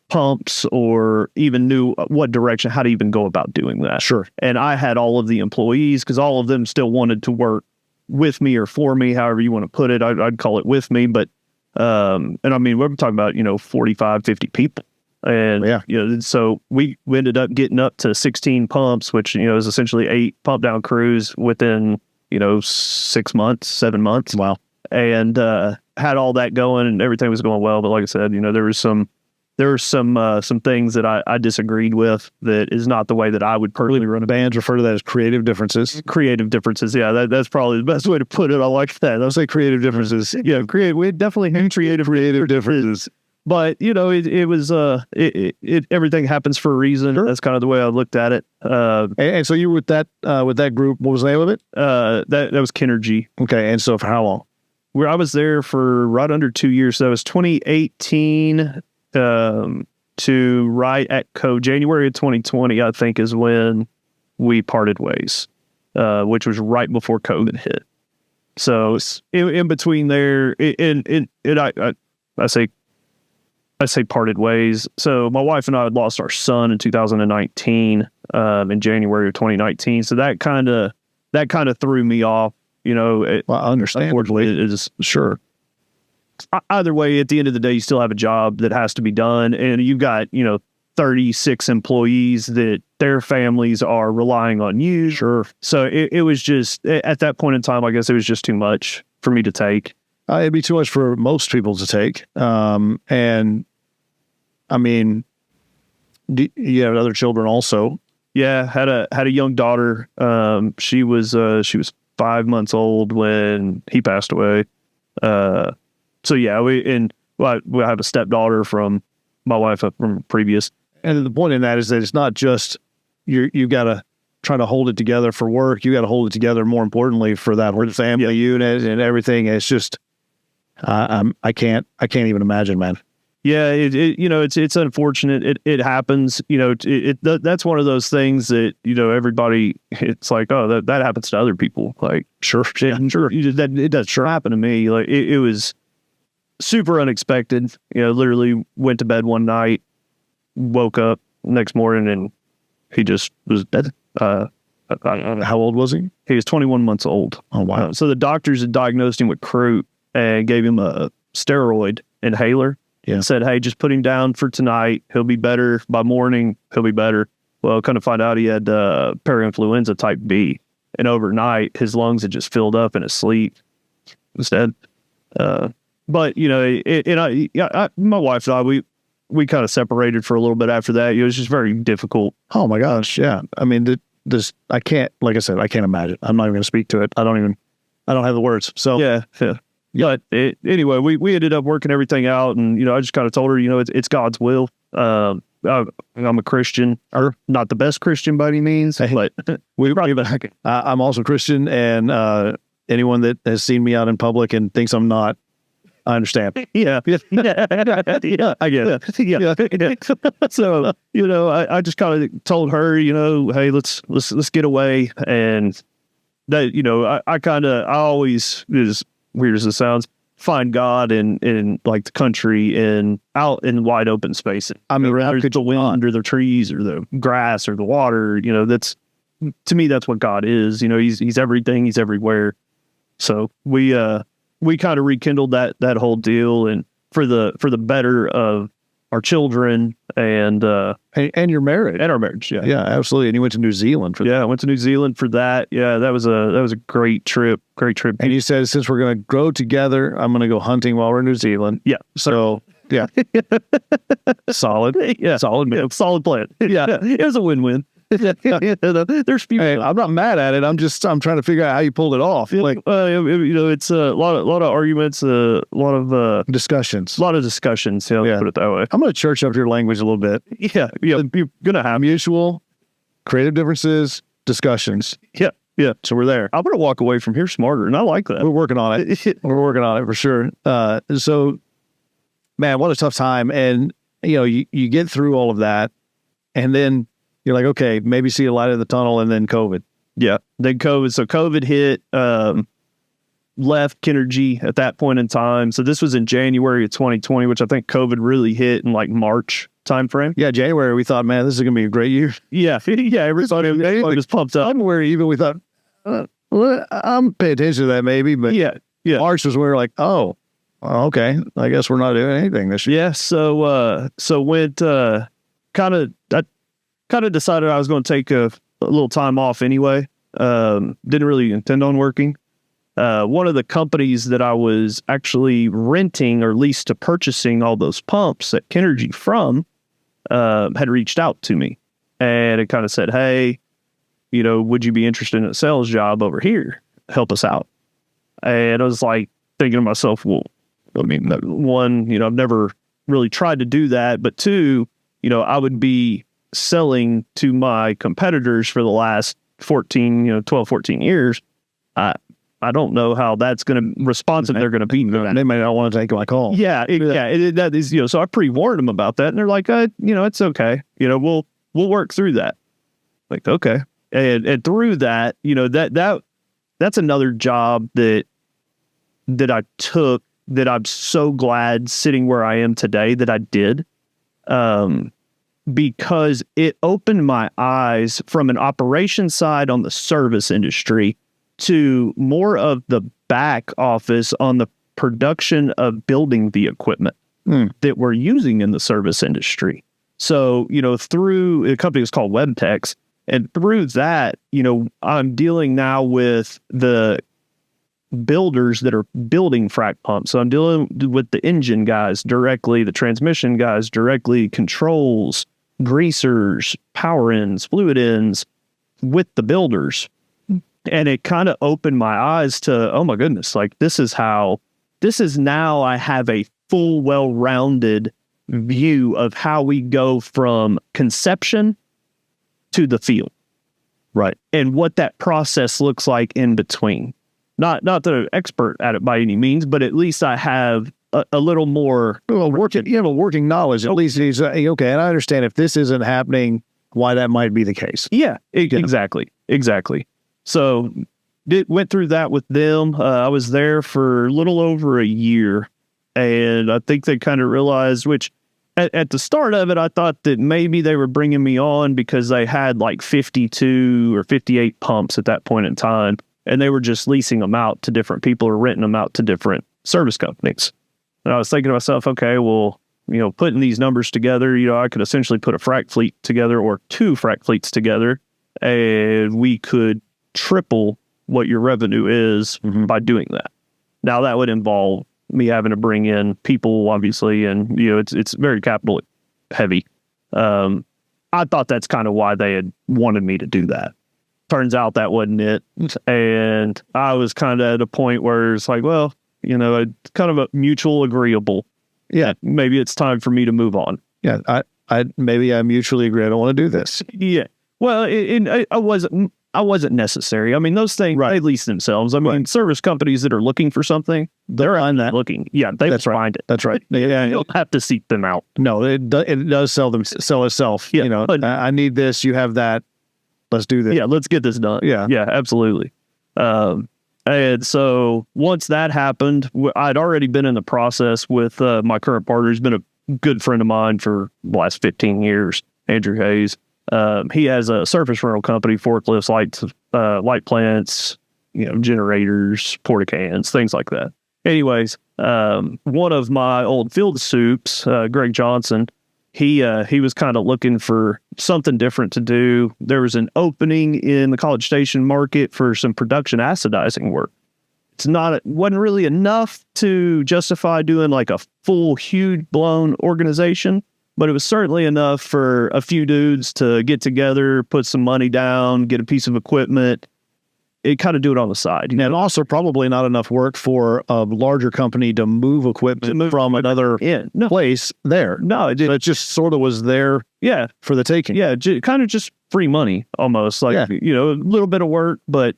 pumps or even knew what direction, how to even go about doing that. Sure. And I had all of the employees, because all of them still wanted to work with me or for me, however you want to put it. I'd call it with me, but and I mean, we're talking about 45, 50 people. And so we ended up getting up to 16 pumps, which is essentially 8 pump down crews within 6 months, 7 months. Wow. And had all that going, and everything was going well. But like I said, there were some things that I disagreed with. That is not the way that I would personally run a band. Bands refer to that as creative differences. Creative differences. Yeah, that's probably the best way to put it. I like that. I'll say creative differences. Yeah, we definitely have creative differences. But it was everything happens for a reason. Sure. That's kind of the way I looked at it. And so you were with that group. What was the name of it? That was Kinergy. Okay. And so for how long? Where I was there for right under 2 years. So that was 2018 to right at January of 2020, I think, is when we parted ways, which was right before COVID hit. So in between there, I say parted ways. So my wife and I had lost our son in 2019, in January of 2019. So that kind of threw me off. Well, understandably, it is sure. Either way, at the end of the day, you still have a job that has to be done, and you've got 36 employees that their families are relying on you. Sure. So it was just, at that point in time, I guess it was just too much for me to take. It'd be too much for most people to take. And I mean, you have other children also. Yeah, had a young daughter. She was 5 months old when he passed away. So yeah, we have a stepdaughter from my wife from previous. And the point in that is that it's not just you got to try to hold it together for work. You got to hold it together, more importantly, for that family unit and everything. It's just, I can't even imagine, man. Yeah, it's unfortunate. It happens. That's one of those things that everybody. It's like, oh, that happens to other people. Like, sure, yeah, sure. It does sure happen to me. Like it was super unexpected. Literally went to bed one night, woke up next morning, and he just was dead. How old was he? He was 21 months old. Oh, wow. So the doctors had diagnosed him with croup and gave him a steroid inhaler. Yeah. And said, hey, just put him down for tonight. He'll be better. By morning, he'll be better. Well, kind of find out he had parainfluenza type B. And overnight, his lungs had just filled up in his sleep. He was dead. But, my wife and I, we kind of separated for a little bit after that. It was just very difficult. Oh, my gosh. Yeah. I mean, I can't, like I said, I can't imagine. I'm not even going to speak to it. I don't have the words. So yeah. But anyway, we ended up working everything out, and I just kind of told her, it's God's will. I'm a Christian, or not the best Christian by any means, but I'm also Christian, and anyone that has seen me out in public and thinks I'm not, I understand. Yeah, I get it. Yeah. So I just kind of told her, hey, let's get away, and that I always, as weird as it sounds, find God in like the country and out in wide open spaces. I mean, the wind or the trees or the grass or the water. That's, to me, that's what God is. He's everything. He's everywhere. So we kind of rekindled that whole deal, and for the better of our children and your marriage and our marriage. Yeah, absolutely. And you went to New Zealand for that. Yeah, I went to New Zealand for that. Yeah, that was a great trip. And you said, since we're going to grow together, I'm going to go hunting while we're in New Zealand. Yeah. So yeah, solid. Yeah, solid plan. Yeah, it was a win-win. There's few. Hey, I'm not mad at it. I'm trying to figure out how you pulled it off. Like, it's a lot of arguments, a lot of discussions. Yeah, let's put it that way. I'm going to church up your language a little bit. Yeah, you're gonna have mutual creative differences, discussions. Yeah, Yeah. So we're there. I'm going to walk away from here smarter, and I like that. We're working on it. We're working on it for sure. So, man, what a tough time. And, you get through all of that, and then you're like, okay, maybe see a light at the tunnel, and then COVID. Yeah. Then COVID. So COVID hit, left Kinergy at that point in time. So this was in January of 2020, which I think COVID really hit in like March timeframe. Yeah, January, we thought, man, this is going to be a great year. Yeah. Yeah. Everybody was pumped up. January, even we thought, I'm paying attention to that maybe, but yeah. March was when we were like, oh, okay, I guess we're not doing anything this year. Yeah. So went, I kind of decided I was going to take a little time off anyway. Didn't really intend on working. One of the companies that I was actually renting or leased to purchasing all those pumps at Kinergy from had reached out to me, and it kind of said, hey, would you be interested in a sales job over here? Help us out. And I was like thinking to myself, well, I mean, one, I've never really tried to do that, but two, I would be selling to my competitors for the last 12, 14 years. I don't know how that's going to responsive they're going to be. They may not want to take my call. Yeah. That is, so I pre-warned them about that, and they're like, it's okay. We'll work through that. Like, okay. And through that, that's another job that I took, that I'm so glad sitting where I am today that I did, because it opened my eyes from an operations side on the service industry to more of the back office on the production of building the equipment that we're using in the service industry. So, through a company was called WebTex, and through that, I'm dealing now with the builders that are building frac pumps. So I'm dealing with the engine guys directly, the transmission guys directly, controls, greasers, power ends, fluid ends, with the builders. And it kind of opened my eyes to, oh my goodness, like this is now I have a full, well-rounded view of how we go from conception to the field. Right. And what that process looks like in between. Not that I'm an expert at it by any means, but at least I have a little more. Well, you have a working knowledge. At least he's okay. And I understand if this isn't happening, why that might be the case. Yeah, exactly. So went through that with them. I was there for a little over a year, and I think they kind of realized, which at the start of it, I thought that maybe they were bringing me on because they had like 52 or 58 pumps at that point in time, and they were just leasing them out to different people or renting them out to different service companies. And I was thinking to myself, okay, well, putting these numbers together, I could essentially put a frac fleet together or two frac fleets together, and we could triple what your revenue is by doing that. Now that would involve me having to bring in people, obviously, and it's very capital heavy. I thought that's kind of why they had wanted me to do that. Turns out that wasn't it, and I was kind of at a point where it's like, well, kind of a mutual agreeable. Yeah, maybe it's time for me to move on. Yeah, I mutually agree. I don't want to do this. Yeah, well, I wasn't necessary. I mean, those things, they lease themselves. I mean, service companies that are looking for something, they're on that looking. Yeah, they find it. That's right. Yeah, you don't have to seek them out. No, it does sell itself. Yeah, I need this. You have that. Let's do this. Yeah, let's get this done. Yeah, absolutely. And so once that happened, I'd already been in the process with my current partner. He's been a good friend of mine for the last 15 years, Andrew Hayes. He has a surface rental company, forklifts, light plants, generators, porta cans, things like that. Anyways, one of my old field soups, Greg Johnson, he was kind of looking for something different to do. There was an opening in the College Station market for some production acidizing work. Wasn't really enough to justify doing like a full, huge blown organization, but it was certainly enough for a few dudes to get together, put some money down, get a piece of equipment, and kind of do it on the side. And also probably not enough work for a larger company to move equipment from another place there. No, it just sort of was there for the taking. Yeah, kind of just free money almost. Like, a little bit of work, but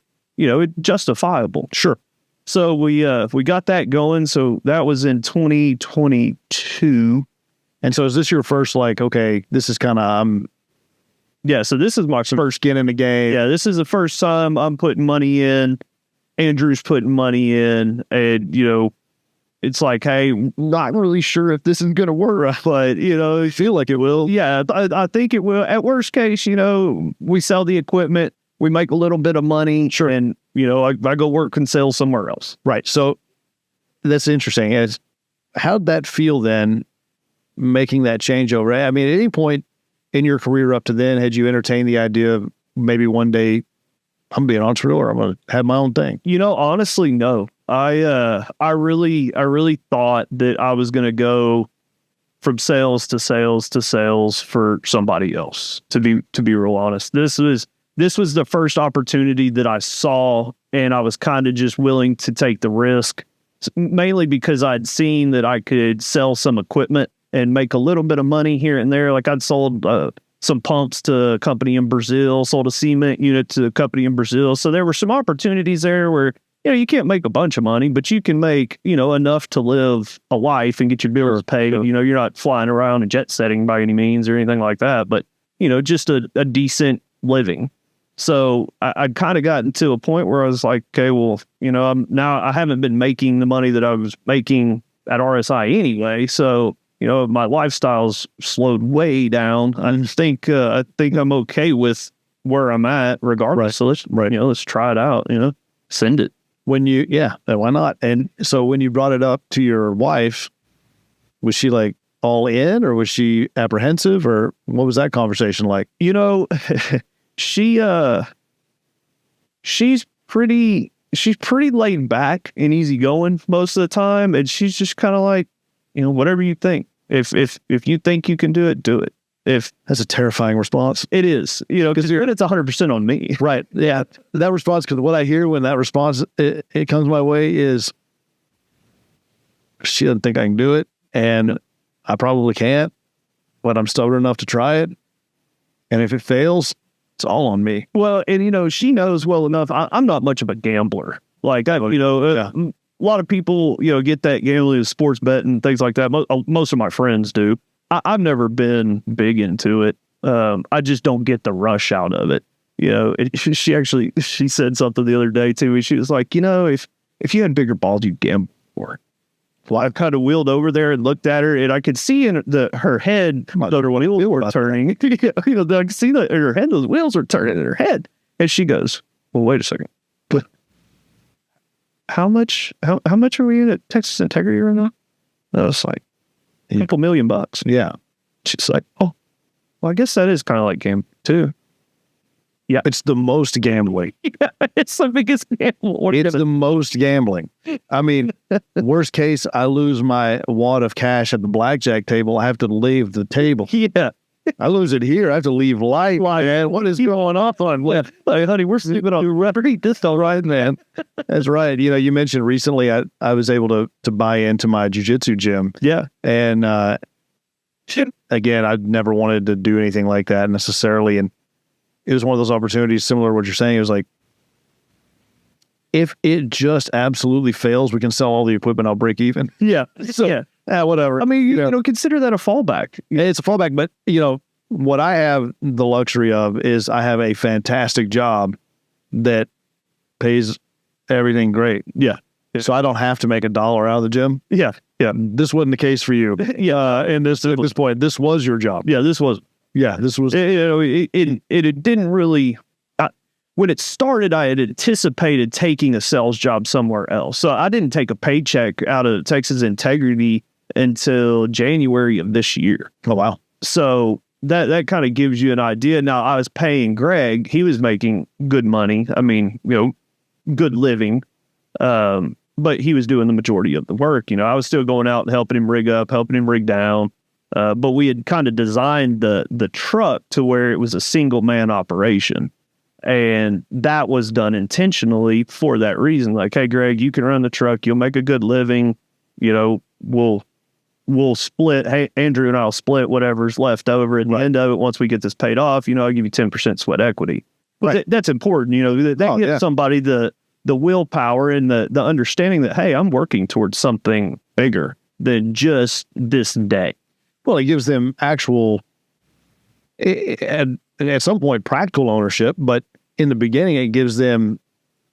justifiable. Sure. So we got that going. So that was in 2022. And so is this your first, like, okay, this is kind of, yeah. So this is my first skin in the game. Yeah. This is the first time I'm putting money in. Andrew's putting money in, and, it's like, hey, not really sure if this is going to work, but, I feel like it will. Yeah, I think it will. At worst case, we sell the equipment, we make a little bit of money, sure, and, I go work and sell somewhere else. Right. So that's interesting. How'd that feel then, making that changeover? I mean, at any point in your career up to then, had you entertained the idea of maybe one day I'm going to be an entrepreneur, I'm going to have my own thing? Honestly, no. I really thought that I was going to go from sales to sales to sales for somebody else. To be real honest, this was the first opportunity that I saw, and I was kind of just willing to take the risk, mainly because I'd seen that I could sell some equipment and make a little bit of money here and there. Like I'd sold some pumps to a company in Brazil, sold a cement unit to a company in Brazil. So there were some opportunities there where you can't make a bunch of money, but you can make, enough to live a life and get your bills paid. You're not flying around and jet setting by any means or anything like that, but, just a decent living. So I'd kind of gotten to a point where I was like, okay, well, I haven't been making the money that I was making at RSI anyway. So, my lifestyle's slowed way down. I think I'm okay with where I'm at regardless. Right. So let's try it out, send it. Why not? And so when you brought it up to your wife, was she like all in, or was she apprehensive, or what was that conversation like? She's pretty laid back and easygoing most of the time. And she's just kind of like, whatever you think, if you think you can do it, do it. That's a terrifying response. It is, because it's 100% on me. Right. Yeah. That response, because what I hear when that response, it comes my way is, she doesn't think I can do it, and I probably can't, but I'm stubborn enough to try it. And if it fails, it's all on me. Well, and she knows well enough. I'm not much of a gambler. Like a lot of people, get that gambling, sports betting, things like that. Most of my friends do. I've never been big into it. I just don't get the rush out of it. She said something the other day to me. She was like, if you had bigger balls, you'd gamble more. Well, I kind of wheeled over there and looked at her, and I could see in her head, the wheels were turning. I could see that in her head, those wheels were turning in her head. And she goes, well, wait a second. But how much are we in at Texas Integrity right now? And I was like, a couple $1 million. Yeah. She's like, oh, well, I guess that is kind of like game too. Yeah. It's the most gambling. Yeah, it's the biggest gamble. It's the most gambling. I mean, worst case, I lose my wad of cash at the blackjack table. I have to leave the table. Yeah. I lose it here. I have to leave life. Man, what is going on? Like, honey, we're sleeping on repeat. This all right, man. That's right. You mentioned recently I was able to buy into my jiu-jitsu gym. Yeah. And again, I never wanted to do anything like that necessarily. And it was one of those opportunities similar to what you're saying. It was like, if it just absolutely fails, we can sell all the equipment. I'll break even. Yeah. So, whatever. I mean, consider that a fallback. It's a fallback, but what I have the luxury of is I have a fantastic job that pays everything great. Yeah. So I don't have to make $1 out of the gym. Yeah. Yeah. This wasn't the case for you. Yeah. And at this point, this was your job. Yeah. This was. It didn't really. When it started, I had anticipated taking a sales job somewhere else. So I didn't take a paycheck out of Texas Integrity until January of this year. Oh, wow. So that kind of gives you an idea. Now, I was paying Greg. He was making good money. I mean, good living. But he was doing the majority of the work. I was still going out and helping him rig up, helping him rig down. But we had kind of designed the truck to where it was a single man operation. And that was done intentionally for that reason. Like, hey, Greg, you can run the truck. You'll make a good living. We'll split. Hey, Andrew and I'll split whatever's left over at the end of it. Once we get this paid off, I'll give you 10% sweat equity. But that's important. That gives somebody the willpower and the understanding that, hey, I'm working towards something bigger than just this day. Well, it gives them actual, at some point, practical ownership, but in the beginning, it gives them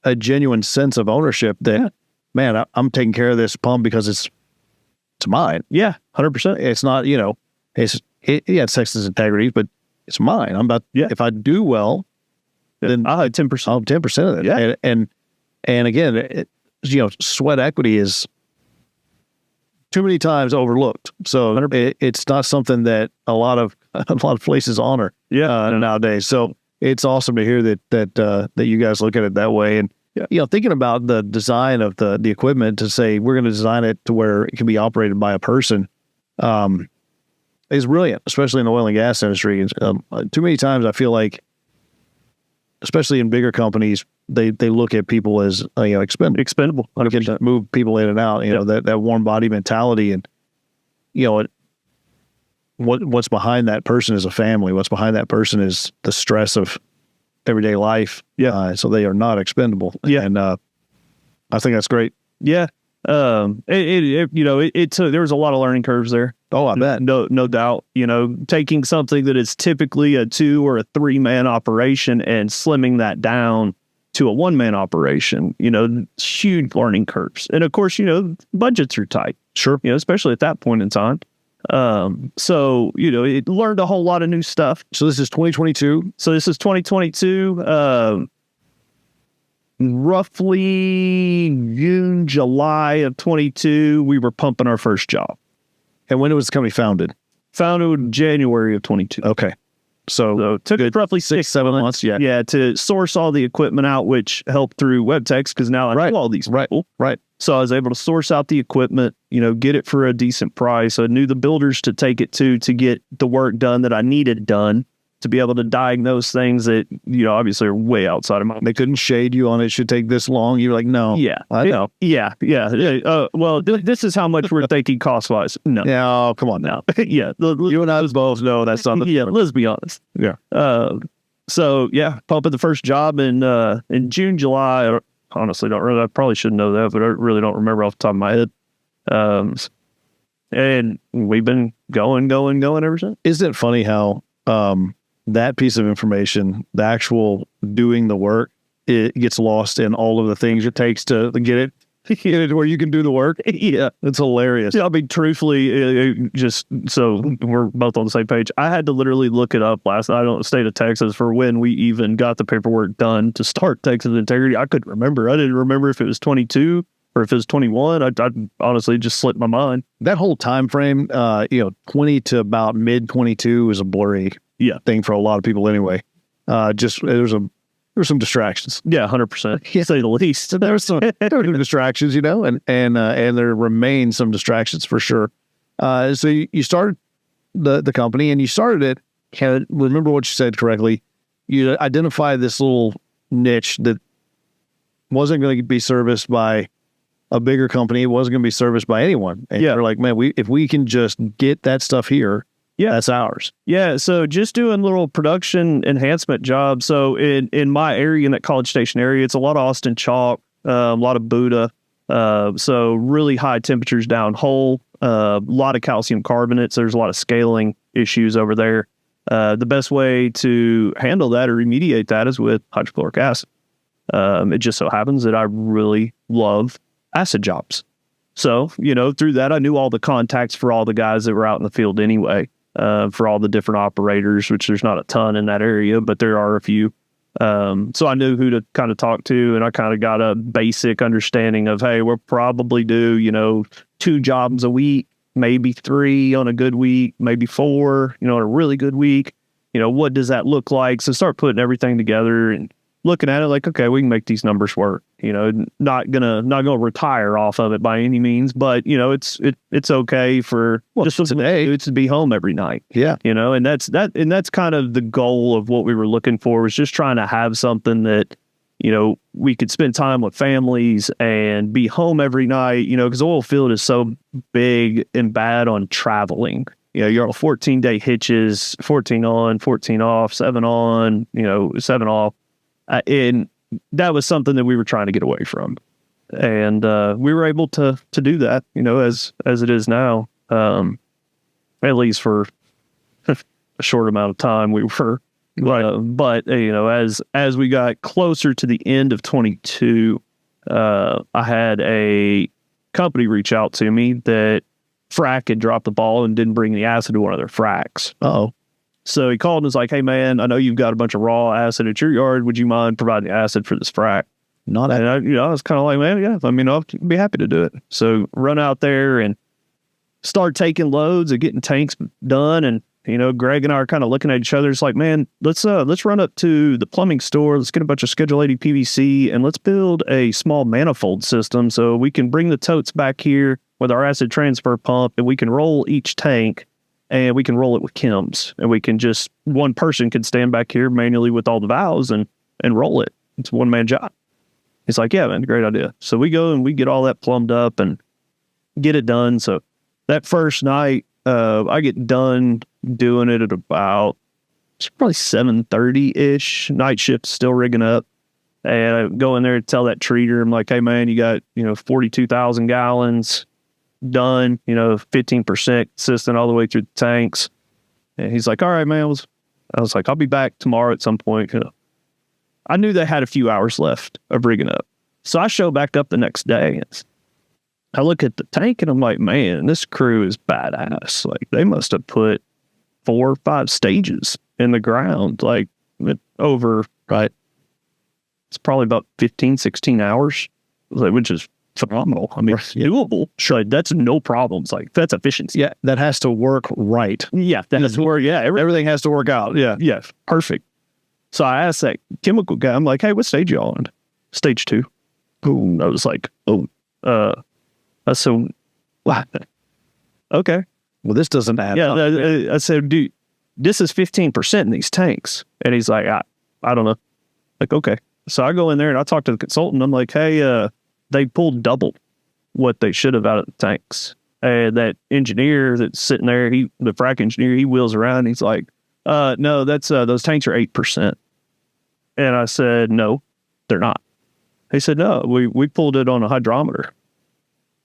a genuine sense of ownership that, man, I'm taking care of this pump because it's mine. Yeah, 100%. It's not, it's Texas integrity, but it's mine. If I do well, then I'll have 10%. I'll have 10% of it. Yeah. And again, sweat equity is too many times overlooked. So it's not something that a lot of places honor nowadays. So it's awesome to hear that you guys look at it that way. And thinking about the design of the equipment to say we're going to design it to where it can be operated by a person is brilliant, especially in the oil and gas industry. Too many times I feel like, especially in bigger companies, they look at people as expendable. 100%. You can move people in and out. That warm body mentality, and what's behind that person is a family. What's behind that person is the stress of everyday life. Yeah. So they are not expendable. Yeah. And I think that's great. Yeah. It took, there was a lot of learning curves there. Oh, I bet. No doubt. Taking something that is typically a 2 or a 3 man operation and slimming that down to a 1 man operation, huge learning curves. And of course, budgets are tight. Sure. Especially at that point in time. So it learned a whole lot of new stuff. So this is 2022. So this is 2022. Roughly June, July of 22, we were pumping our first job. And when was the company founded? Founded in January of 22. Okay. So it took roughly 6-7 months. Yeah, to source all the equipment out, which helped through WebTex, because now I know all these people. Right. So I was able to source out the equipment, get it for a decent price. I knew the builders to take it to get the work done that I needed done, to be able to diagnose things that, obviously are way outside of my... They couldn't shade you on it should take this long. You're like, no. Yeah. I know. Yeah. Well, this is how much we're thinking cost-wise. No. No, come on now. Yeah. You and I both know that's not the... Yeah, let's be honest. Yeah. So, pumping the first job in June, July. I honestly don't really... I probably should know that, but I really don't remember off the top of my head. And we've been going ever since. Isn't it funny how... that piece of information, the actual doing the work, it gets lost in all of the things it takes to get it where you can do the work. Yeah. It's hilarious. Yeah, I mean, truthfully, just so we're both on the same page, I had to literally look it up last night on the state of Texas for when we even got the paperwork done to start Texas Integrity. I couldn't remember. I didn't remember if it was 22 or if it was 21. I honestly just slipped my mind. That whole time frame, 20 to about mid 22 is a blurry thing for a lot of people anyway. There's some distractions. Yeah, 100%. To say the least. There were some distractions, and there remain some distractions for sure. So you started the company, and you started it. Can remember what you said correctly. You identified this little niche that wasn't going to be serviced by a bigger company. It wasn't going to be serviced by anyone. And you're like, man, if we can just get that stuff here, that's ours. Yeah. So just doing little production enhancement jobs. So in my area, in that College Station area, it's a lot of Austin chalk, a lot of Buddha. So really high temperatures down hole, a lot of calcium carbonates. There's a lot of scaling issues over there. The best way to handle that or remediate that is with hydrochloric acid. It just so happens that I really love acid jobs. So, through that, I knew all the contacts for all the guys that were out in the field anyway, for all the different operators, which there's not a ton in that area, but there are a few. So I knew who to kind of talk to, and I kind of got a basic understanding of, hey, we'll probably do, 2 jobs a week, maybe 3 on a good week, maybe 4, on a really good week. What does that look like? So start putting everything together and looking at it like, okay, we can make these numbers work. Not gonna retire off of it by any means, but it's okay for just today. It's to be home every night. Yeah, and that's kind of the goal of what we were looking for, was just trying to have something that we could spend time with families and be home every night. Because oil field is so big and bad on traveling. You're on 14-day hitches, 14 on, 14 off, 7 on, 7 off. And that was something that we were trying to get away from. And we were able to do that, as it is now, at least for a short amount of time we were. Right. But, as we got closer to the end of 22, I had a company reach out to me that frac had dropped the ball and didn't bring the acid to one of their fracs. Oh, So he called and was like, "Hey man, I know you've got a bunch of raw acid at your yard. Would you mind providing the acid for this frac?" not And I was kind of like, "Man, yeah, I'll be happy to do it." So run out there and start taking loads and getting tanks done. And, Greg and I are kind of looking at each other. It's like, man, let's run up to the plumbing store. Let's get a bunch of Schedule 80 PVC and let's build a small manifold system so we can bring the totes back here with our acid transfer pump and we can roll each tank and we can roll it with chems. And we can one person can stand back here manually with all the valves and roll it. It's a one-man job. He's like, "Yeah, man, great idea." So we go and we get all that plumbed up and get it done. So that first night, I get done doing it at about, it's probably 7:30-ish. Night shift still rigging up. And I go in there and tell that treater, I'm like, "Hey, man, you got, 42,000 gallons done, 15% consistent all the way through the tanks." And he's like, "All right, man." I was like, "I'll be back tomorrow at some point." I knew they had a few hours left of rigging up. So I show back up the next day. And I look at the tank and I'm like, "Man, this crew is badass. Like, they must have put 4 or 5 stages in the ground, like over, right? It's probably about 15, 16 hours, which is phenomenal. I mean, doable. Sure, that's no problems. Like, that's efficiency. Yeah, that has to work right. Yeah, that's where, Everything has to work out. Yeah. Yeah, perfect. So I asked that chemical guy, I'm like, "Hey, what stage y'all on?" "Stage 2. Ooh, I was like, I said, "What?" "Okay." Well, this doesn't add up. I said, "Dude, this is 15% in these tanks." And he's like, I don't know. Like, okay. So I go in there and I talk to the consultant. I'm like, "Hey, they pulled double what they should have out of the tanks." And that engineer that's sitting there, the frac engineer, he wheels around and he's like, "No, that's those tanks are 8%. And I said, "No, they're not." He said, "No, we pulled it on a hydrometer."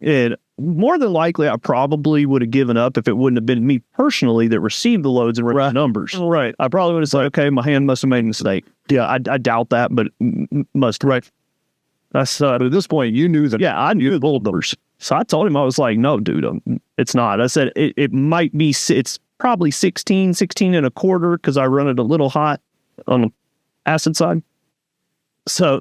And more than likely, I probably would have given up if it wouldn't have been me personally that received the loads and wrote the numbers. Right. I probably would have said, "Okay, my hand must have made a mistake." Yeah, I doubt that, but must. Right. I said, But at this point, you knew that. yeah, I knew the pulled numbers. So I told him, I was like, "No, dude, it's not." I said, it might be, it's probably 16 and a quarter because I run it a little hot on the acid side. So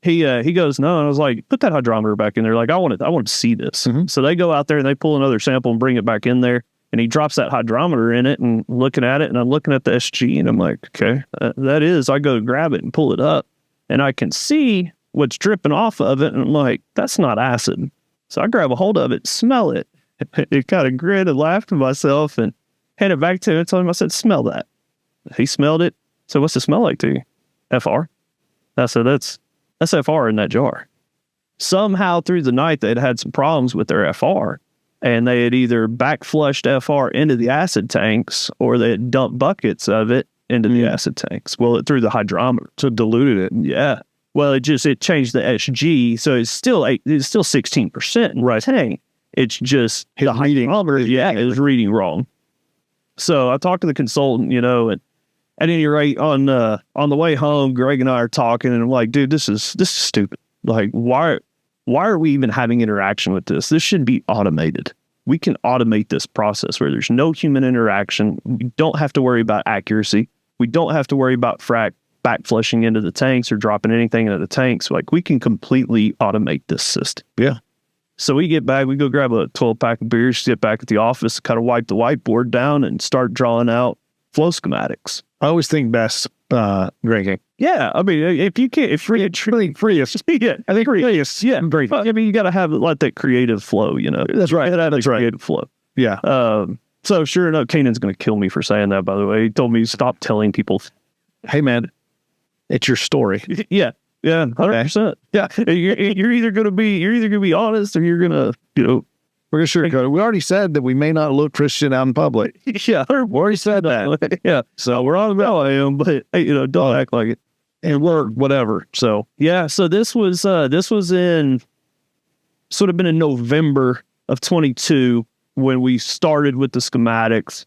he goes, "No." And I was like, "Put that hydrometer back in there. Like, I want to see this." Mm-hmm. So they go out there and they pull another sample and bring it back in there. And he drops that hydrometer in it and looking at it. And I'm looking at the SG and I'm like, "Okay, that is." I go to grab it and pull it up and I can see what's dripping off of it. And I'm like, "That's not acid." So I grab a hold of it, smell it. It kind of grinned and laughed to myself and hand it back to him and told him, I said, "Smell that." He smelled it. So, "What's it smell like to you?" "FR." I said, That's FR in that jar." Somehow through the night, they'd had some problems with their FR, and they had either back flushed FR into the acid tanks or they had dumped buckets of it into the acid tanks. Well, it threw the hydrometer. So diluted it. Yeah. Well, it changed the SG, so it's still 16% in the tank. It's just the hydrometer, it was reading wrong. So I talked to the consultant, and at any rate, on the way home, Greg and I are talking, and I'm like, "Dude, this is stupid. Like, why are we even having interaction with this? This should be automated. We can automate this process where there's no human interaction. We don't have to worry about accuracy. We don't have to worry about frac back flushing into the tanks or dropping anything into the tanks. Like, we can completely automate this system." Yeah. So we get back, we go grab a 12-pack of beers, sit back at the office, kind of wipe the whiteboard down and start drawing out flow schematics. I always think best drinking. Yeah, I mean, if you can't, if Freest. yeah, I think freest. yeah, Drinking. I mean, you got to have like that creative flow, That's right. That's right. Creative flow. Yeah. So sure enough, Kanan's going to kill me for saying that. By the way, he told me stop telling people. Hey, man, it's your story. Yeah, 100%. Yeah, you're either going to be honest or you're going to, We're going to sugarcoat it. We already said that we may not look Christian out in public. Yeah, we already said that. Yeah, so we're on about I am, but hey, don't act like it. and work, whatever. So yeah, so this was in sort of been in November of 22 when we started with the schematics.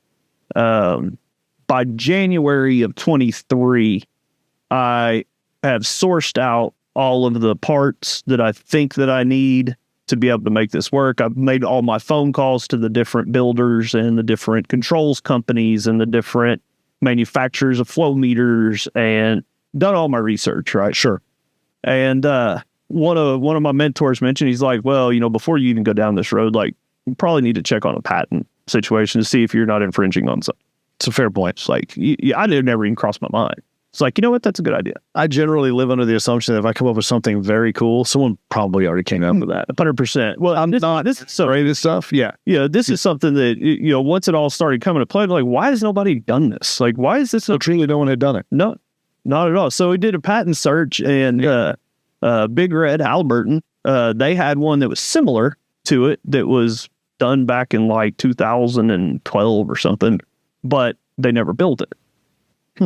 By January of 23, I have sourced out all of the parts that I think that I need to be able to make this work. I've made all my phone calls to the different builders and the different controls companies and the different manufacturers of flow meters and done all my research, right? sure. And one of my mentors mentioned, he's like, well, before you even go down this road, like, you probably need to check on a patent situation to see if you're not infringing on something. It's a fair point. It's like, I didn't never even cross my mind. It's like, you know what? That's a good idea. I generally live under the assumption that if I come up with something very cool, someone probably already came up with that. 100%. Well, this is so great stuff. Yeah. Yeah, this is something that, once it all started coming to play, like, why has nobody done this? Like, why is this? So truly no one had done it. No, not at all. So we did a patent search, and Big Red, Halliburton, they had one that was similar to it that was done back in like 2012 or something, but they never built it.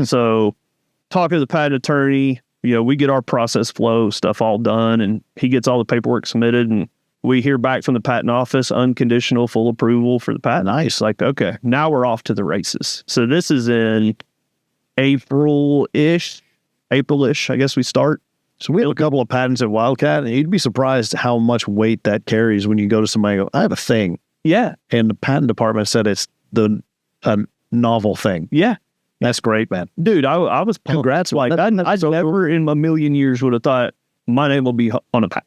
So talk to the patent attorney, we get our process flow stuff all done, and he gets all the paperwork submitted, and we hear back from the patent office, unconditional full approval for the patent. Nice. Like, okay, now we're off to the races. So this is in April-ish, I guess we start. So we have a couple of patents at Wildcat, and you'd be surprised how much weight that carries when you go to somebody and go, I have a thing. Yeah. And the patent department said it's a novel thing. Yeah. That's great, man. Dude, I was pumped. Congrats. Like, I never in a million years would have thought my name will be on a patent.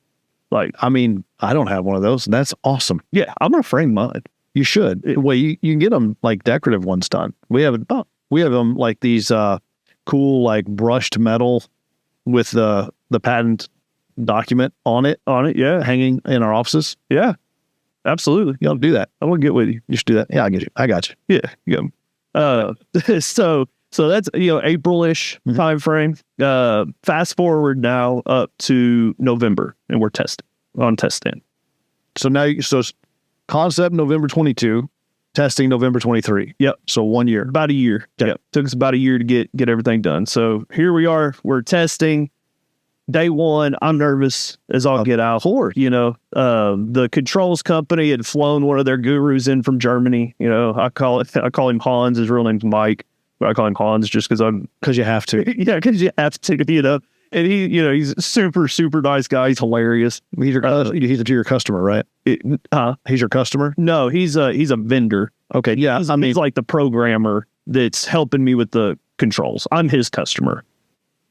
Like, I mean, I don't have one of those. That's awesome. Yeah, I'm going to frame mine. You should. Well, you can get them like decorative ones done. We have them like these cool like brushed metal with the patent document on it. Yeah. Hanging in our offices. Yeah, absolutely. You ought to do that. I'm going to get with you. You should do that. Yeah, I got you. Yeah. So that's, April-ish time frame. Fast forward now up to November, and we're on test stand. So now, concept November 22, testing November 23. Yep. So 1 year. About a year. Okay. Yep. Took us about a year to get everything done. So here we are. We're testing. Day one, I'm nervous as all get out. The controls company had flown one of their gurus in from Germany. I call him Hans. His real name's Mike, but I call him Hans just because you have to. Yeah, because you have to. And he's a super, super nice guy. He's hilarious. He's your customer, right? He's your customer? No, he's a vendor. Okay, yeah. He's like the programmer that's helping me with the controls. I'm his customer.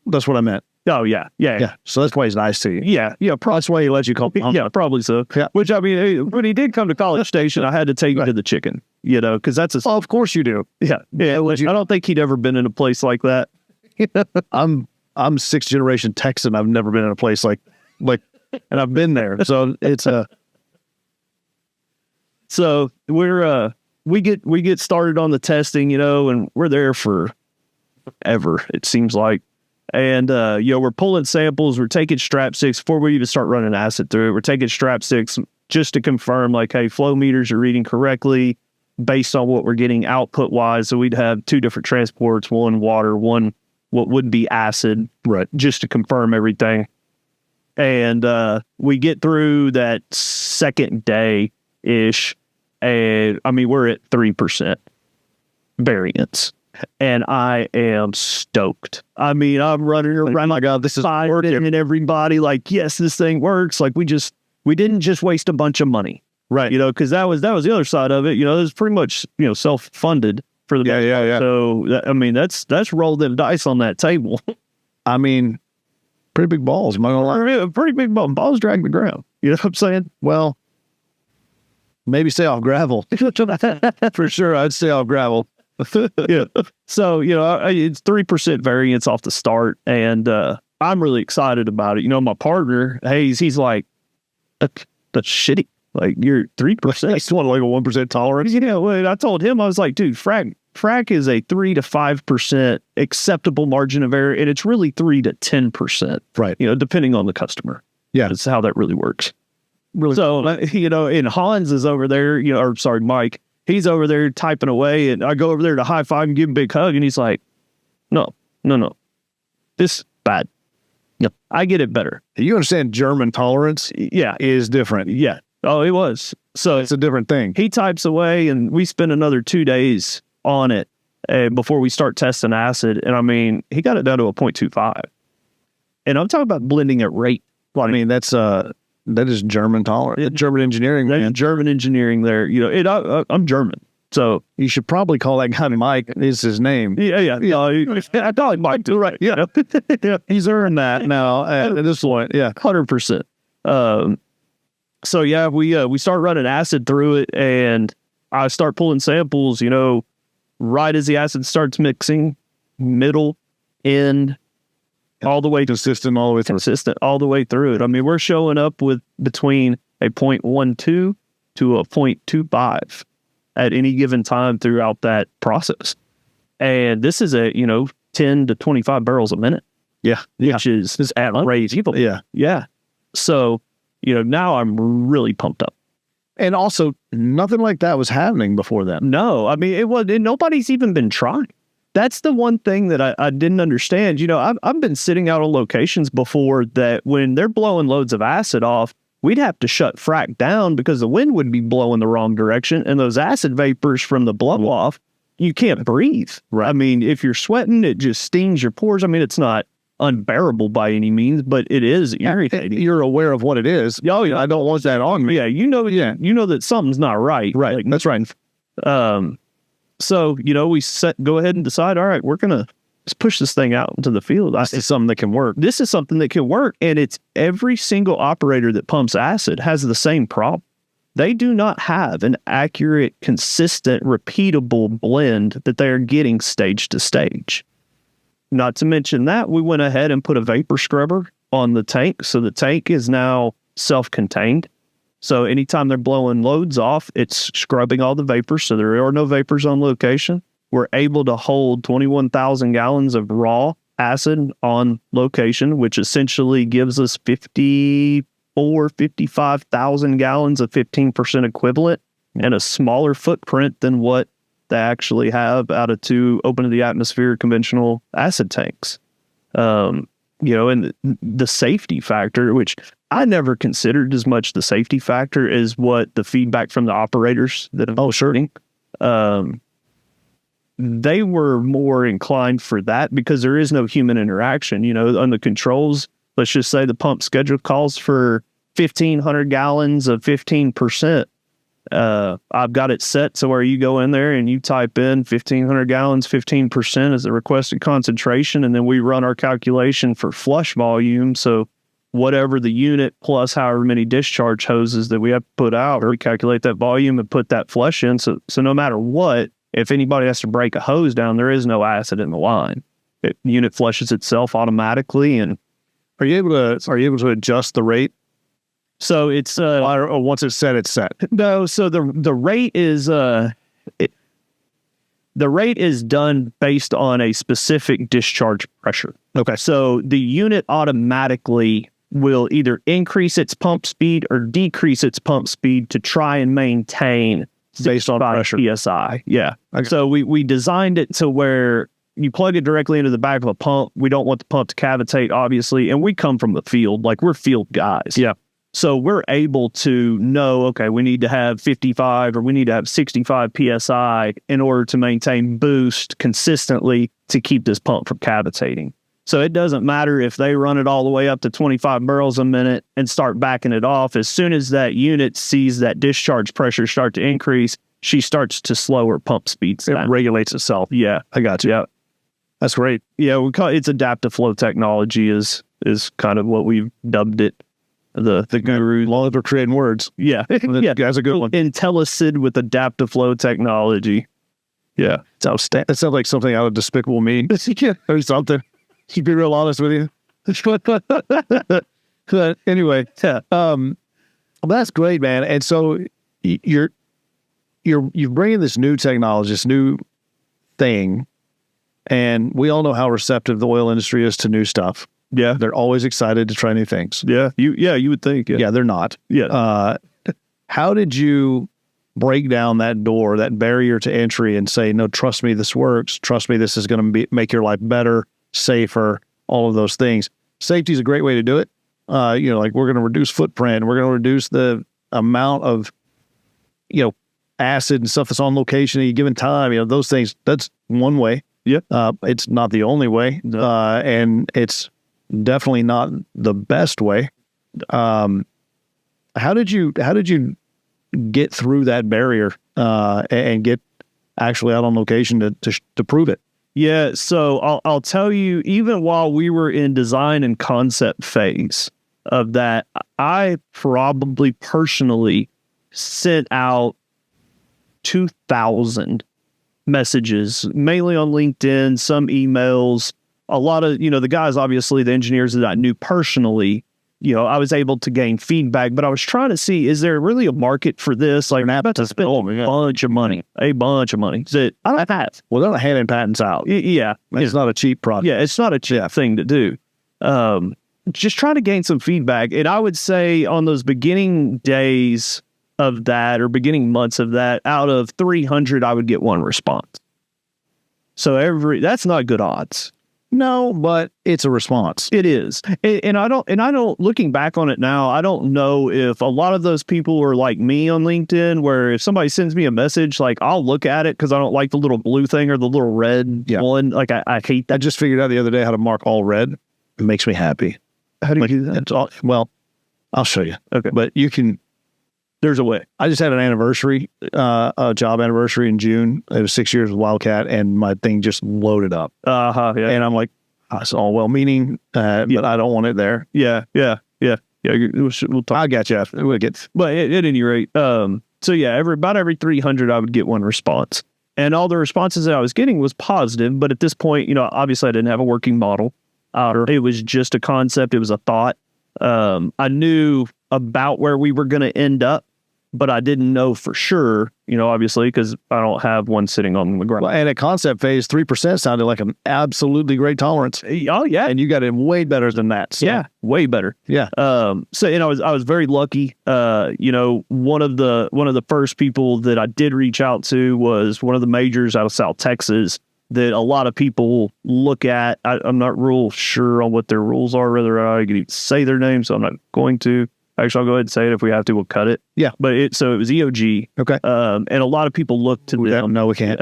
That's what I meant. Oh, yeah. So that's why he's nice to you. Yeah. That's why he lets you call him. Yeah, probably so. Yeah. Which, I mean, when he did come to College Station, I had to take him to the chicken, because that's a... Oh, of course you do. Yeah. I don't think he'd ever been in a place like that. I'm sixth generation Texan. I've never been in a place like, and I've been there. So it's a... So we get started on the testing, and we're there for ever, it seems like. And, we're pulling samples, we're taking strap sticks before we even start running acid through it. We're taking strap sticks just to confirm, like, hey, flow meters are reading correctly based on what we're getting output wise. So we'd have two different transports, one water, one what would be acid, right? Just to confirm everything. And we get through that second day ish. And I mean, we're at 3% variance. And I am stoked. I mean, I'm running around. Oh my God, this is working, and everybody like, yes, this thing works. Like we didn't just waste a bunch of money, right? Because that was the other side of it. It was pretty much self-funded for the most part. So I mean, that's roll them dice on that table. I mean, pretty big balls. Am I gonna lie? Pretty big balls drag the ground. You know what I'm saying? Well, maybe stay off gravel. For sure, I'd stay off gravel. Yeah. So, it's 3% variance off the start, and I'm really excited about it. My partner, Hayes, he's like, that's shitty. Like, you're 3%. He's want like a 1% tolerance. When I told him, I was like, dude, frac is a 3 to 5% acceptable margin of error, and it's really 3 to 10%. Right. Depending on the customer. Yeah. That's how that really works. Really. So, and Hans is over there, Mike. He's over there typing away, and I go over there to high five and give him a big hug, and he's like, no. This bad. Yep. I get it better. You understand German tolerance Yeah. is different. Yeah. Oh, it was. So It's a different thing. he types away, and we spend another 2 days on it before we start testing acid. And I mean, he got it down to a 0.25. And I'm talking about blending at rate. Well, I mean, that is German tolerance. German engineering, man. German engineering there. You know, I'm German. So You should probably call that guy Mike, is his name. yeah. I call him Mike too, right? Yeah. Yeah. He's earned that now at this point. Yeah. 100%. So yeah, we start running acid through it, and I start pulling samples, you know, right as the acid starts mixing, middle, end, all the way Consistent all the way through. consistent all the way through it. I mean, we're showing up with between a 0.12 to a 0.25 at any given time throughout that process. And this is 10 to 25 barrels a minute, Yeah. which is outrageous. Yeah. Yeah. So, now I'm really pumped up. And also, nothing like that was happening before then. No, I mean, nobody's even been trying. That's the one thing that I didn't understand. I've been sitting out on locations before that when they're blowing loads of acid off, we'd have to shut frac down because the wind would be blowing the wrong direction. And those acid vapors from the blow off, you can't breathe. Right. I mean, if you're sweating, it just stings your pores. I mean, it's not unbearable by any means, but it is irritating. You're aware of what it is. Oh, yeah. I don't want that on me. Yeah, you know that something's not right. Right. Like, That's right. So, we go ahead and decide, all right, we're going to push this thing out into the field. This is something that can work. This is something that can work. And it's every single operator that pumps acid has the same problem. They do not have an accurate, consistent, repeatable blend that they are getting stage to stage. Not to mention that we went ahead and put a vapor scrubber on the tank. So the tank is now self-contained. So anytime they're blowing loads off, it's scrubbing all the vapors. So there are no vapors on location. We're able to hold 21,000 gallons of raw acid on location, which essentially gives us 55,000 gallons of 15% equivalent and a smaller footprint than what they actually have out of 2 open to the atmosphere conventional acid tanks. And the safety factor, which I never considered as much the safety factor as what the feedback from the operators that I'm shooting. They were more inclined for that because there is no human interaction. On the controls, let's just say the pump schedule calls for 1,500 gallons of 15%. I've got it set so where you go in there and you type in 1,500 gallons, 15% is the requested concentration, and then we run our calculation for flush volume. So whatever the unit plus however many discharge hoses that we have to put out, we calculate that volume and put that flush in. So no matter what, if anybody has to break a hose down, there is no acid in the line. The unit flushes itself automatically. And Are you able to adjust the rate? so it's Or once it's set, it's set. no. So the rate is the rate is done based on a specific discharge pressure. Okay. So the unit automatically will either increase its pump speed or decrease its pump speed to try and maintain Based on 65 pressure. PSI. Yeah. Okay. So we designed it to where you plug it directly into the back of a pump. We don't want the pump to cavitate, obviously. And we come from the field. Like, we're field guys. Yeah. So we're able to know, okay, we need to have 55 or we need to have 65 PSI in order to maintain boost consistently to keep this pump from cavitating. So it doesn't matter if they run it all the way up to 25 barrels a minute and start backing it off. As soon as that unit sees that discharge pressure start to increase, she starts to slow her pump speeds down. It regulates itself. Yeah. I got you. Yeah. That's great. Yeah. We call it's adaptive flow technology is kind of what we've dubbed it. The guru. Long as we're creating words. Yeah. Yeah. That's a good one. IntelliSid with adaptive flow technology. Yeah. It's outstanding. That sounds like something out of Despicable Me or something. To be real honest with you. But anyway, well, that's great, man. And so you're bringing this new technology, this new thing, and we all know how receptive the oil industry is to new stuff. Yeah. They're always excited to try new things. Yeah. You would think. Yeah, they're not. Yeah. How did you break down that door, that barrier to entry, and say, no, trust me, this works. Trust me, this is going to make your life better, safer, all of those things. Safety is a great way to do it. Like we're going to reduce footprint. We're going to reduce the amount of, acid and stuff that's on location at a given time. Those things, that's one way. Yep. It's not the only way. No. And it's definitely not the best way. How did you get through that barrier and get actually out on location to prove it? Yeah, so I'll tell you, even while we were in design and concept phase of that, I probably personally sent out 2,000 messages, mainly on LinkedIn, some emails, a lot of, the guys, obviously the engineers that I knew personally, I was able to gain feedback, but I was trying to see, is there really a market for this? Like, I'm about to spend a bunch of money. Is it? I don't have. Well, they're not handing patents out. Yeah. It's not a cheap product. Yeah, it's not a cheap thing to do. Just trying to gain some feedback. And I would say on those beginning days of that, or beginning months of that, out of 300, I would get one response. So that's not good odds. No, but it's a response. It is. And I don't, looking back on it now, I don't know if a lot of those people are like me on LinkedIn, where if somebody sends me a message, like I'll look at it because I don't like the little blue thing or the little red one. Like I hate that. I just figured out the other day how to mark all red. It makes me happy. How do you do that? Well, I'll show you. Okay. But you can. There's a way. I just had an anniversary, a job anniversary in June. It was 6 years with Wildcat, and my thing just loaded up. Yeah. And I'm like, it's all well-meaning, but I don't want it there. Yeah. We'll talk. I got you. We'll get. But at any rate, so yeah, about every 300, I would get one response, and all the responses that I was getting was positive. But at this point, obviously, I didn't have a working model. It was just a concept. It was a thought. I knew about where we were going to end up, but I didn't know for sure, obviously, because I don't have one sitting on the ground. Well, and at concept phase, 3% sounded like an absolutely great tolerance. Oh, yeah. And you got it way better than that. So. Yeah, way better. Yeah. So, I was very lucky. One of the first people that I did reach out to was one of the majors out of South Texas that a lot of people look at. I'm not real sure on what their rules are, whether I can even say their name, so I'm not going to. Actually, I'll go ahead and say it. If we have to, we'll cut it. Yeah. But it was EOG. Okay. And a lot of people look to them. No, we can't.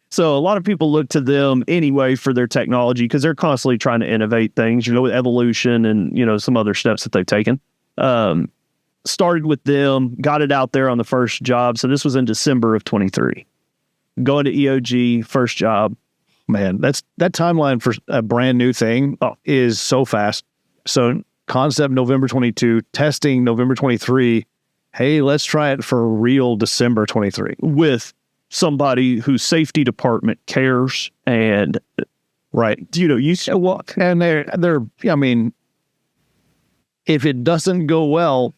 So a lot of people look to them anyway for their technology because they're constantly trying to innovate things, with evolution and, some other steps that they've taken. Started with them, got it out there on the first job. So this was in December of 23. Going to EOG, first job. Man, that timeline for a brand new thing is so fast. So concept November 22, testing November 23. Hey, let's try it for real December 23 with somebody whose safety department cares and right. You say what? And they're. I mean, if it doesn't go well,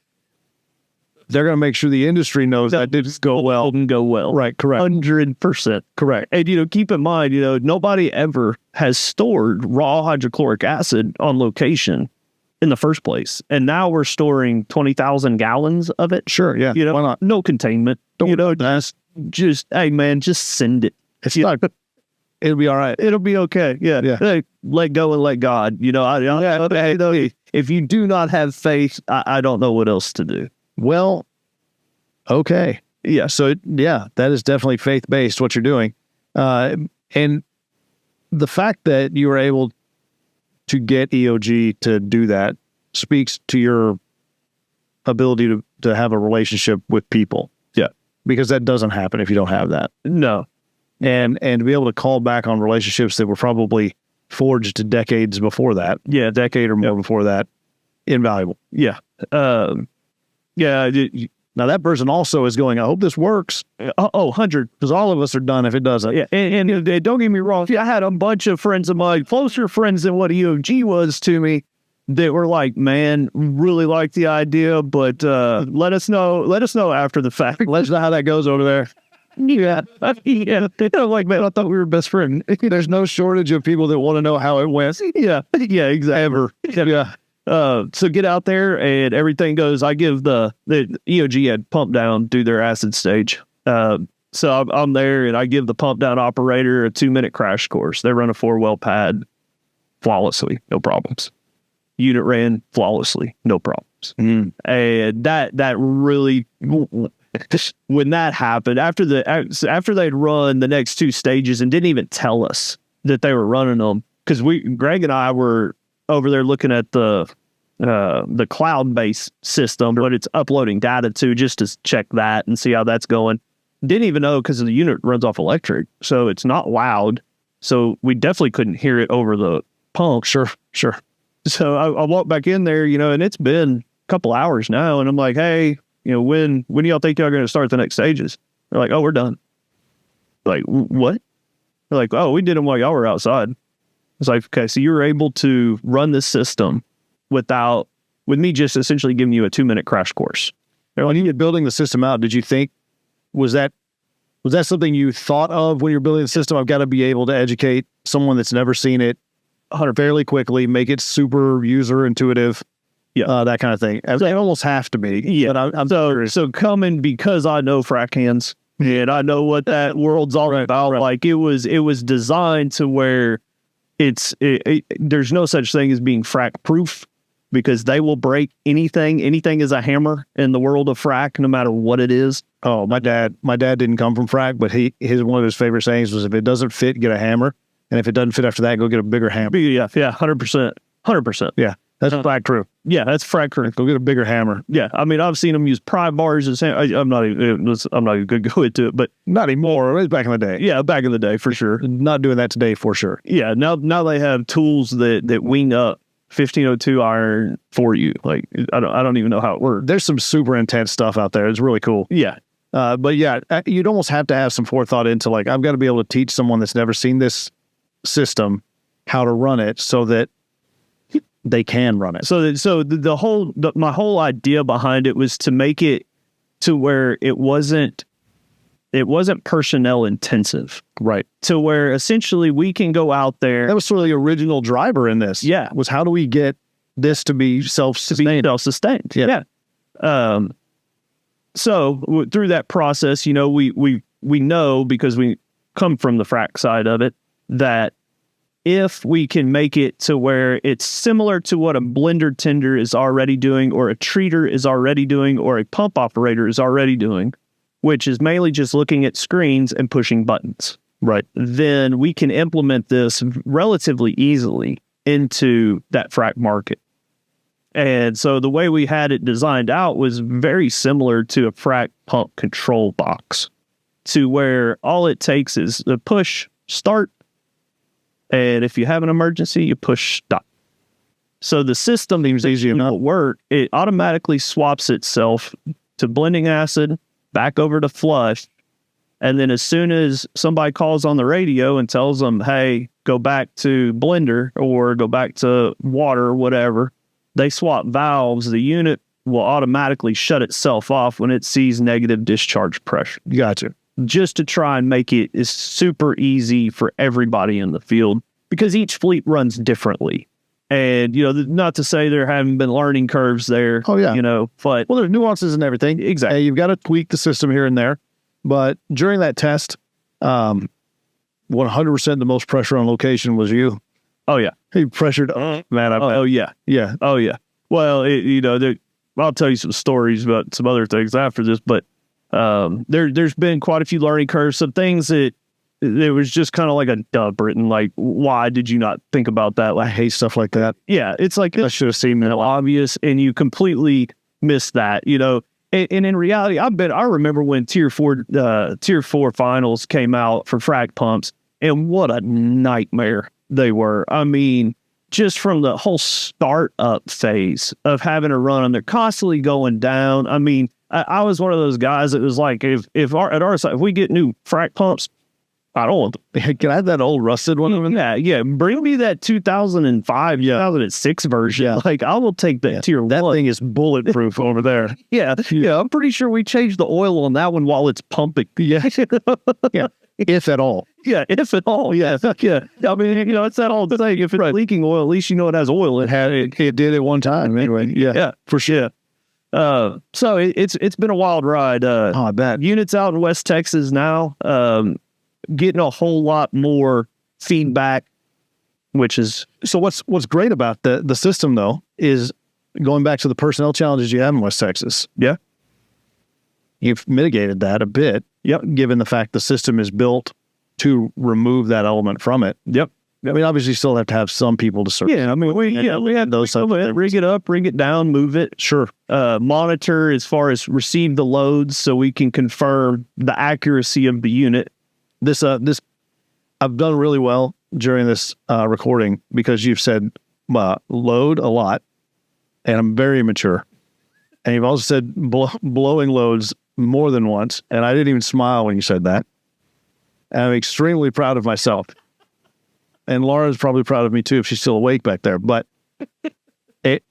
they're going to make sure the industry knows that didn't go well. Didn't go well. Right. Correct. 100% correct. And keep in mind, nobody ever has stored raw hydrochloric acid on location in the first place. And now we're storing 20,000 gallons of it. Sure. Yeah. Why not? No containment. Just, hey man, just send it. It's not. It'll be all right. It'll be okay. Yeah. Hey, let go and let God. If you do not have faith, I don't know what else to do. Well, okay. Yeah. So that is definitely faith-based, what you're doing. And the fact that you were able to get EOG to do that speaks to your ability to have a relationship with people. Yeah. Because that doesn't happen if you don't have that. No. And to be able to call back on relationships that were probably forged decades before that. Yeah, a decade or more before that. Invaluable. Yeah. Now that person also is going, I hope this works. 100, because all of us are done if it doesn't. Yeah, and don't get me wrong. I had a bunch of friends of mine, closer friends than what EOG was to me, that were like, man, really like the idea, but let us know after the fact. Let us know how that goes over there. Yeah. Like, man, I thought we were best friends. There's no shortage of people that want to know how it went. Yeah, exactly. Ever. Yeah. So get out there and everything goes. I give the EOG had pump down, do their acid stage. So I'm there and I give the pump down operator a 2-minute crash course. They run a 4-well pad, flawlessly, no problems. Unit ran flawlessly, no problems. And that really, when that happened, after they'd run the next two stages and didn't even tell us that they were running them, because Greg and I were over there looking at the cloud-based system, but it's uploading data to, just to check that and see how that's going. Didn't even know, because the unit runs off electric, so it's not loud. So we definitely couldn't hear it over the pump. Sure. So I walked back in there, and it's been a couple hours now, and I'm like, hey, when do y'all think y'all are going to start the next stages? They're like, oh, we're done. Like, what? They're like, oh, we did them while y'all were outside. It's like, okay, so you were able to run this system with me just essentially giving you a 2-minute crash course. When you were building the system out, did you think, was that something you thought of when you're building the system? I've got to be able to educate someone that's never seen it fairly quickly, make it super user intuitive, that kind of thing. They almost have to be. Yeah. But I'm so coming, because I know frac hands and I know what that world's all about. Right. Like it was designed to where there's no such thing as being frac proof, because they will break anything. Anything is a hammer in the world of frac, no matter what it is. Oh, my dad didn't come from frac, but one of his favorite sayings was, if it doesn't fit, get a hammer. And if it doesn't fit after that, go get a bigger hammer. Yeah, 100%. Yeah, that's frac crew. Yeah, that's frac crew. Go get a bigger hammer. Yeah, I mean, I've seen them use pry bars as I'm not even going to go into it, but not anymore. It was back in the day. Yeah, back in the day for sure. Not doing that today for sure. Yeah, now they have tools that wing up 1502 iron for you. Like I don't even know how it works. There's some super intense stuff out there. It's really cool. Yeah. But yeah, you'd almost have to have some forethought into, like, I've got to be able to teach someone that's never seen this system how to run it so that they can run it. So my whole idea behind it was to make it to where it wasn't personnel intensive. Right. To where essentially we can go out there. That was sort of the original driver in this. Yeah. Was, how do we get this to be self-sustained? Yeah. So through that process, we know, because we come from the frac side of it, that if we can make it to where it's similar to what a blender tender is already doing, or a treater is already doing, or a pump operator is already doing, which is mainly just looking at screens and pushing buttons, right, then we can implement this relatively easily into that frac market. And so the way we had it designed out was very similar to a frac pump control box, to where all it takes is a push start, and if you have an emergency, you push stop. So the system seems easy enough to work. It automatically swaps itself to blending acid, back over to flush, and then as soon as somebody calls on the radio and tells them, hey, go back to blender or go back to water or whatever, they swap valves. The unit will automatically shut itself off when it sees negative discharge pressure. Gotcha. Just to try and make it as super easy for everybody in the field, because each fleet runs differently. And, not to say there haven't been learning curves there. Oh, yeah. But... Well, there's nuances and everything. Exactly. You've got to tweak the system here and there. But during that test, 100% the most pressure on location was you. Oh, yeah. He pressured, man. Oh, yeah. Yeah. Oh, yeah. Well, I'll tell you some stories about some other things after this, but there's been quite a few learning curves, some things that it was just kind of like a duh, Britton. Like, why did you not think about that? I hate stuff like that. Yeah, it's like, I should have seen that. Obvious, and you completely missed that, And in reality, I remember when Tier 4 finals came out for frac pumps, and what a nightmare they were. I mean, just from the whole startup phase of having to run them, they're constantly going down. I mean, I was one of those guys that was like, if we get new frac pumps, I don't want them. Can I have that old rusted one? Yeah. Bring me that 2005, 2006 version. Yeah. Like, I will take that Tier 1. That thing is bulletproof over there. Yeah. I'm pretty sure we changed the oil on that one while it's pumping. Yeah. Yeah. If at all. Yeah, if at all. Yeah. Yeah. I mean, it's that old thing. If it's leaking oil, at least you know it has oil. It did at one time. Anyway. Yeah. For sure. So it's been a wild ride. I bet. Units out in West Texas now, getting a whole lot more feedback which is So what's great about the system though is going back to the personnel challenges you have in West Texas. yeah. You've mitigated that a bit. Yep. Given the fact the system is built to remove that element from it. Yep. I mean, obviously, you still have to have some people to serve. Yeah, I mean, we had those rig it up, ring it down, move it. Sure. Monitor as far as receive the loads so we can confirm the accuracy of the unit. This I've done really well during this recording because you've said load a lot, and I'm very mature. And you've also said blowing loads more than once, and I didn't even smile when you said that. And I'm extremely proud of myself. And Laura's probably proud of me too if she's still awake back there. But it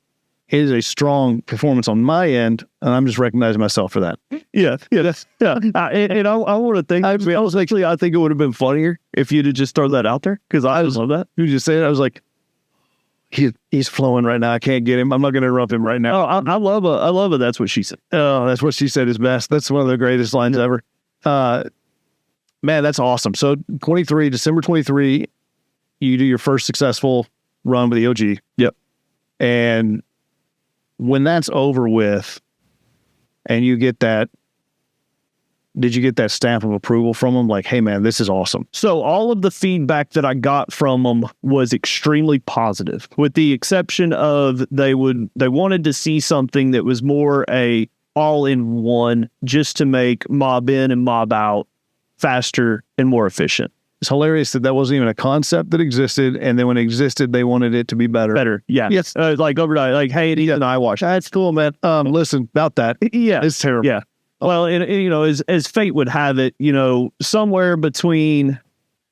is a strong performance on my end, and I'm just recognizing myself for that. Yeah. And I want to think. I think it would have been funnier if you'd have just thrown that out there because I love that. You just say it. I was like, he's flowing right now. I can't get him. I'm not going to interrupt him right now. Oh, I love it. That's what she said. Oh, that's what she said is best. That's one of the greatest lines ever. Man, that's awesome. So December 23. You do your first successful run with the OG. Yep. And when that's over with and you get that, did you get that stamp of approval from them? Like, hey man, this is awesome. So all of the feedback that I got from them was extremely positive, with the exception of they wanted to see something that was more a all-in-one just to make mob in and mob out faster and more efficient. It's hilarious that wasn't even a concept that existed, and then when it existed, they wanted it to be better. Yeah. Yes. Like overnight, like, hey, it needs an eye wash. That's cool, man. Listen, about that. Yeah. It's terrible. Yeah. Well, and as fate would have it, somewhere between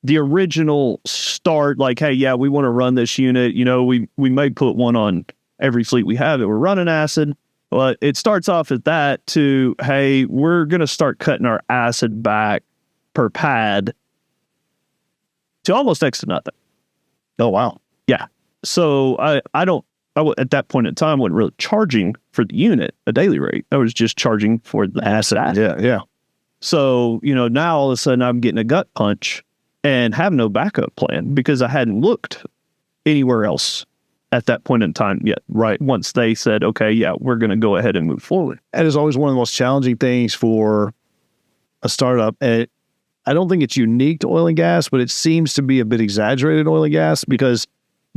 the original start, like, hey, yeah, we want to run this unit. We may put one on every fleet we have that we're running acid. But it starts off at that to, hey, we're going to start cutting our acid back per pad to almost next to nothing. Oh, wow. Yeah. So at that point in time, wasn't really charging for the unit a daily rate. I was just charging for the acid. Yeah. So, now all of a sudden I'm getting a gut punch and have no backup plan because I hadn't looked anywhere else at that point in time yet. Right. Once they said, okay, yeah, we're going to go ahead and move forward. That is always one of the most challenging things for a startup. And I don't think it's unique to oil and gas, but it seems to be a bit exaggerated oil and gas because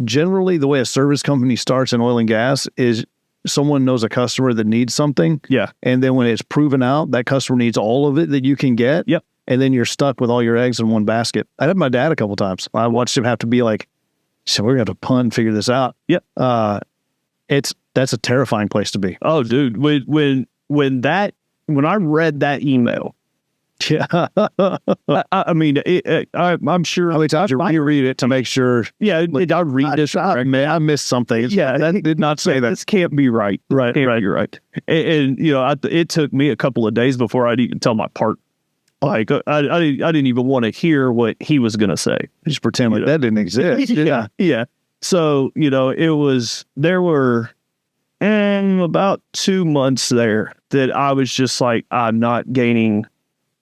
generally the way a service company starts in oil and gas is someone knows a customer that needs something. Yeah. And then when it's proven out, that customer needs all of it that you can get. Yep. And then you're stuck with all your eggs in one basket. I had my dad a couple times. I watched him have to be like, so we're going to have to punt and figure this out. Yep. That's a terrifying place to be. Oh, dude, when I read that email, Yeah. I mean, I'm sure. How many times did you read it to make sure? Yeah, I read this. I missed something. Yeah, that did not say that. This can't be right. Right. You're right. And it took me a couple of days before I'd even tell my partner. Like, I didn't even want to hear what he was going to say. Just pretend like that didn't exist. Yeah. So, there were about 2 months there that I was just like, I'm not gaining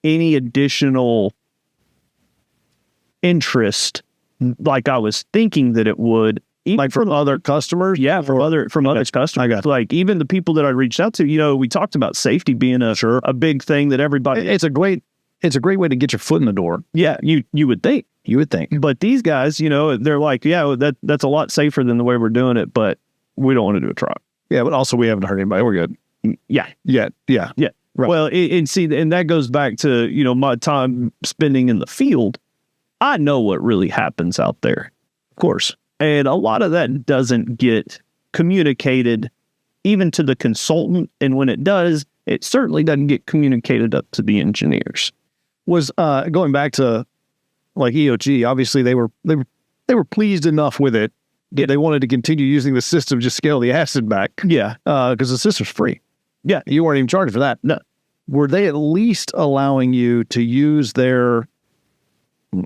any additional interest like I was thinking that it would. Like from other customers? Yeah, from other customers. I got it. Like even the people that I reached out to, we talked about safety being a big thing that everybody. It's a great way to get your foot in the door. Yeah, you would think. You would think. But these guys, they're like, yeah, that's a lot safer than the way we're doing it, but we don't want to do a truck. Yeah, but also we haven't hurt anybody. We're good. Yeah. Yeah. Right. Well, and that goes back to, my time spending in the field. I know what really happens out there, Of course. and a lot of that doesn't get communicated even to the consultant. And when it does, it certainly doesn't get communicated up to the engineers. Was going back to like EOG, obviously they were pleased enough with it. They wanted to continue using the system, just scale the acid back. Yeah. Because the system's free. Yeah. You weren't even charged for that. No. Were they at least allowing you to use their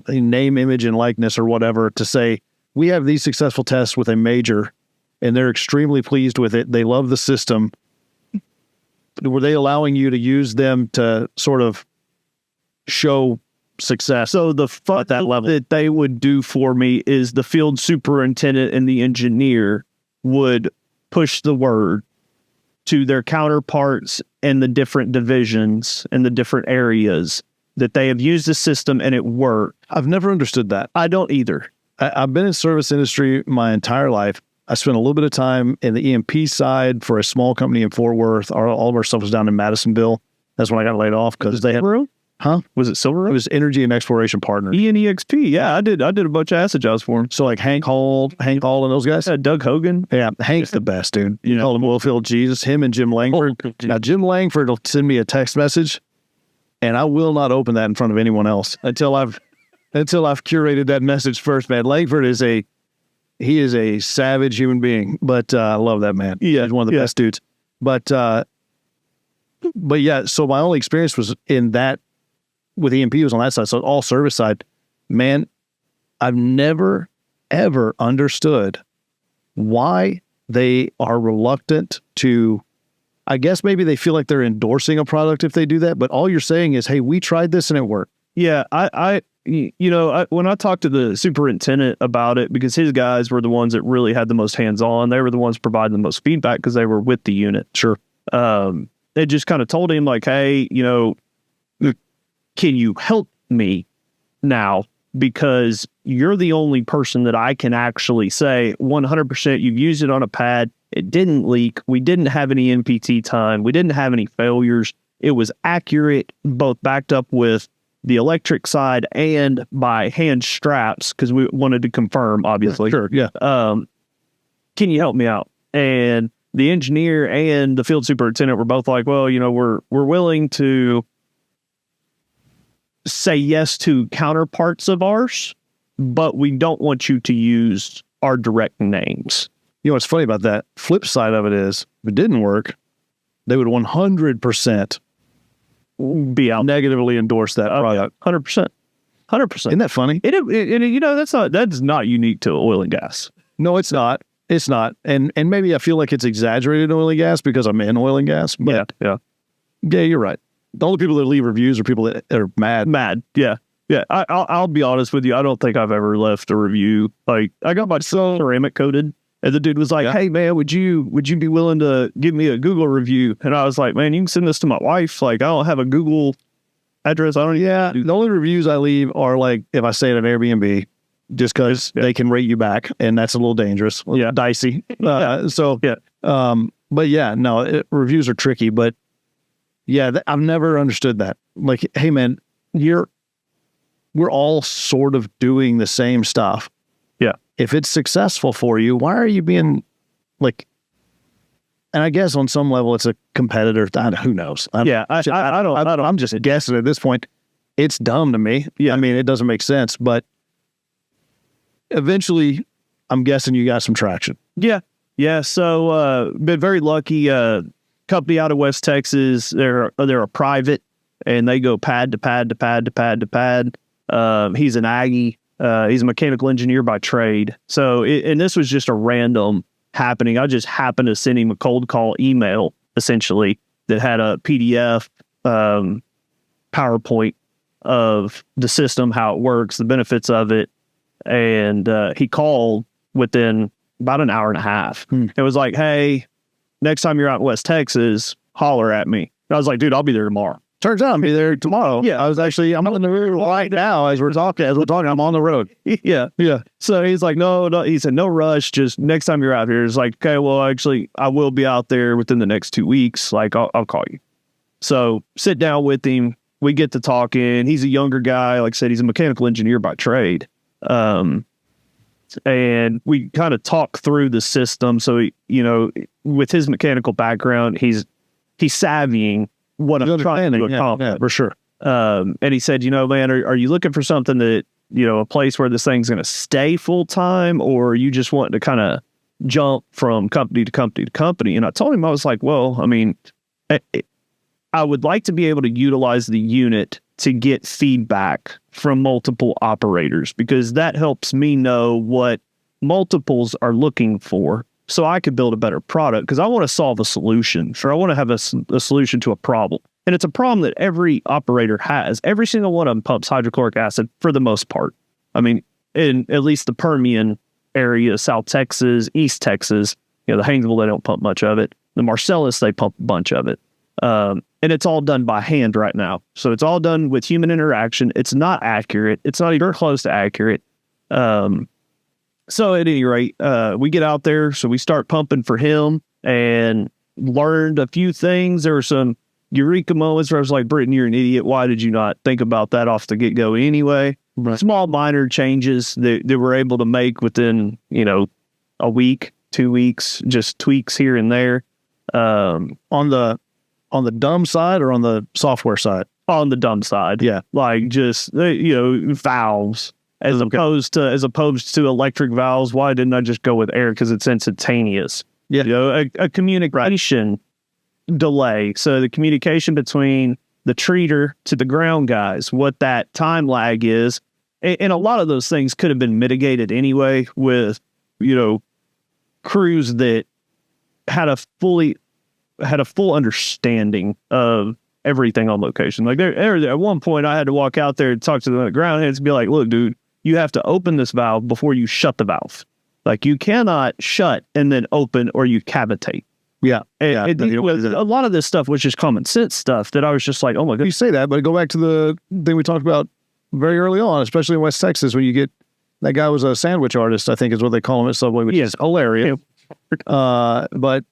name, image, and likeness or whatever to say, we have these successful tests with a major and they're extremely pleased with it. They love the system. Were they allowing you to use them to sort of show success. So the fun at that level that they would do for me is the field superintendent and the engineer would push the word to their counterparts in the different divisions and the different areas that they have used the system and it worked. I've never understood that. I don't either. I've been in service industry my entire life. I spent a little bit of time in the EMP side for a small company in Fort Worth. All of our stuff was down in Madisonville. That's when I got laid off because they had... Huh? Was it Silver Road? It was Energy and Exploration Partners. ENEXP. Yeah, I did a bunch of acid jobs for him. So like Hank Hall and those guys? Doug Hogan. Yeah, Hank's the best, dude. You call him Oilfield Jesus, him and Jim Langford. Now, Jim Langford will send me a text message, and I will not open that in front of anyone else until I've curated that message first, man. Langford is a savage human being, but I love that man. Yeah, he's one of the best dudes. But yeah, so my only experience was in that with EMP was on that side, so all service side. Man, I've never ever understood why they are reluctant to. I guess maybe they feel like they're endorsing a product if they do that, but all you're saying is, "Hey, we tried this and it worked." Yeah, when I talked to the superintendent about it, because his guys were the ones that really had the most hands-on, they were the ones providing the most feedback because they were with the unit. Sure. They just kind of told him like, hey, can you help me now? Because you're the only person that I can actually say 100% you've used it on a pad. It didn't leak. We didn't have any NPT time. We didn't have any failures. It was accurate, both backed up with the electric side and by hand straps, because we wanted to confirm, obviously. Sure, yeah. Can you help me out? And the engineer and the field superintendent were both like, well, we're willing to say yes to counterparts of ours, but we don't want you to use our direct names. You know what's funny about that? Flip side of it is, if it didn't work, they would 100% be out negatively endorse that product. 100%. Isn't that funny? That's not unique to oil and gas. No, it's not. It's not. And maybe I feel like it's exaggerated in oil and gas because I'm in oil and gas. But yeah, you're right. The only people that leave reviews are people that are mad. Yeah. I'll be honest with you. I don't think I've ever left a review. Like, I got my ceramic coated, and the dude was like, "Hey man, would you be willing to give me a Google review?" And I was like, "Man, you can send this to my wife. Like, I don't have a Google address. I don't." Yeah. The only reviews I leave are like if I stay at an Airbnb, just because they can rate you back, and that's a little dangerous, dicey. But yeah, no, reviews are tricky, but. Yeah, I've never understood that. Like, hey, man, we're all sort of doing the same stuff. Yeah. If it's successful for you, why are you being like? And I guess on some level, it's a competitor. Who knows? I don't. I'm just guessing at this point. It's dumb to me. Yeah. I mean, it doesn't make sense. But eventually, I'm guessing you got some traction. Yeah. So, been very lucky. Company out of West Texas. They're a private, and they go pad to pad to pad to pad to pad. He's an Aggie. He's a mechanical engineer by trade. So, and this was just a random happening. I just happened to send him a cold call email, essentially, that had a PDF, PowerPoint of the system, how it works, the benefits of it. And he called within about an hour and a half. It was like, hey, next time you're out in West Texas, holler at me. And I was like, dude, I'll be there tomorrow. Turns out I'll be there tomorrow. Yeah. I'm on the road right now as we're talking. I'm on the road. Yeah. So he's like, no, he said, no rush. Just next time you're out here. It's like, okay, well, actually, I will be out there within the next 2 weeks. Like, I'll call you. So sit down with him. We get to talking. He's a younger guy. Like I said, he's a mechanical engineer by trade. And we kind of talk through the system. So, with his mechanical background, he's savvying what I'm trying to accomplish. Yeah, for sure. And he said, man, are you looking for something that, a place where this thing's going to stay full time, or are you just wanting to kind of jump from company to company to company? And I told him, I was like, well, I mean, I would like to be able to utilize the unit to get feedback from multiple operators, because that helps me know what multiples are looking for, so I could build a better product, because I want to solve a solution, or I want to have a solution to a problem. And it's a problem that every operator has. Every single one of them pumps hydrochloric acid for the most part. I mean, in at least the Permian area, South Texas, East Texas, the Haynesville, they don't pump much of it. The Marcellus, they pump a bunch of it. And it's all done by hand right now. So it's all done with human interaction. It's not accurate. It's not even close to accurate. So at any rate, we get out there. So we start pumping for him and learned a few things. There were some eureka moments where I was like, Britton, you're an idiot. Why did you not think about that off the get-go anyway? Right. Small minor changes that we're able to make within, a week, 2 weeks, just tweaks here and there. On the dumb side or on the software side? On the dumb side. Yeah. Like just, valves as opposed to electric valves. Why didn't I just go with air? Because it's instantaneous. Yeah. A communication delay. So the communication between the treater to the ground guys, what that time lag is. And a lot of those things could have been mitigated anyway with, crews that had a full understanding of everything on location. Like there at one point I had to walk out there and talk to the ground heads and be like, look, dude, you have to open this valve before you shut the valve. Like you cannot shut and then open or you cavitate. Yeah. A lot of this stuff was just common sense stuff that I was just like, oh my God. You say that, but go back to the thing we talked about very early on, especially in West Texas, when you get, that guy was a sandwich artist, I think is what they call him at Subway, which is hilarious. But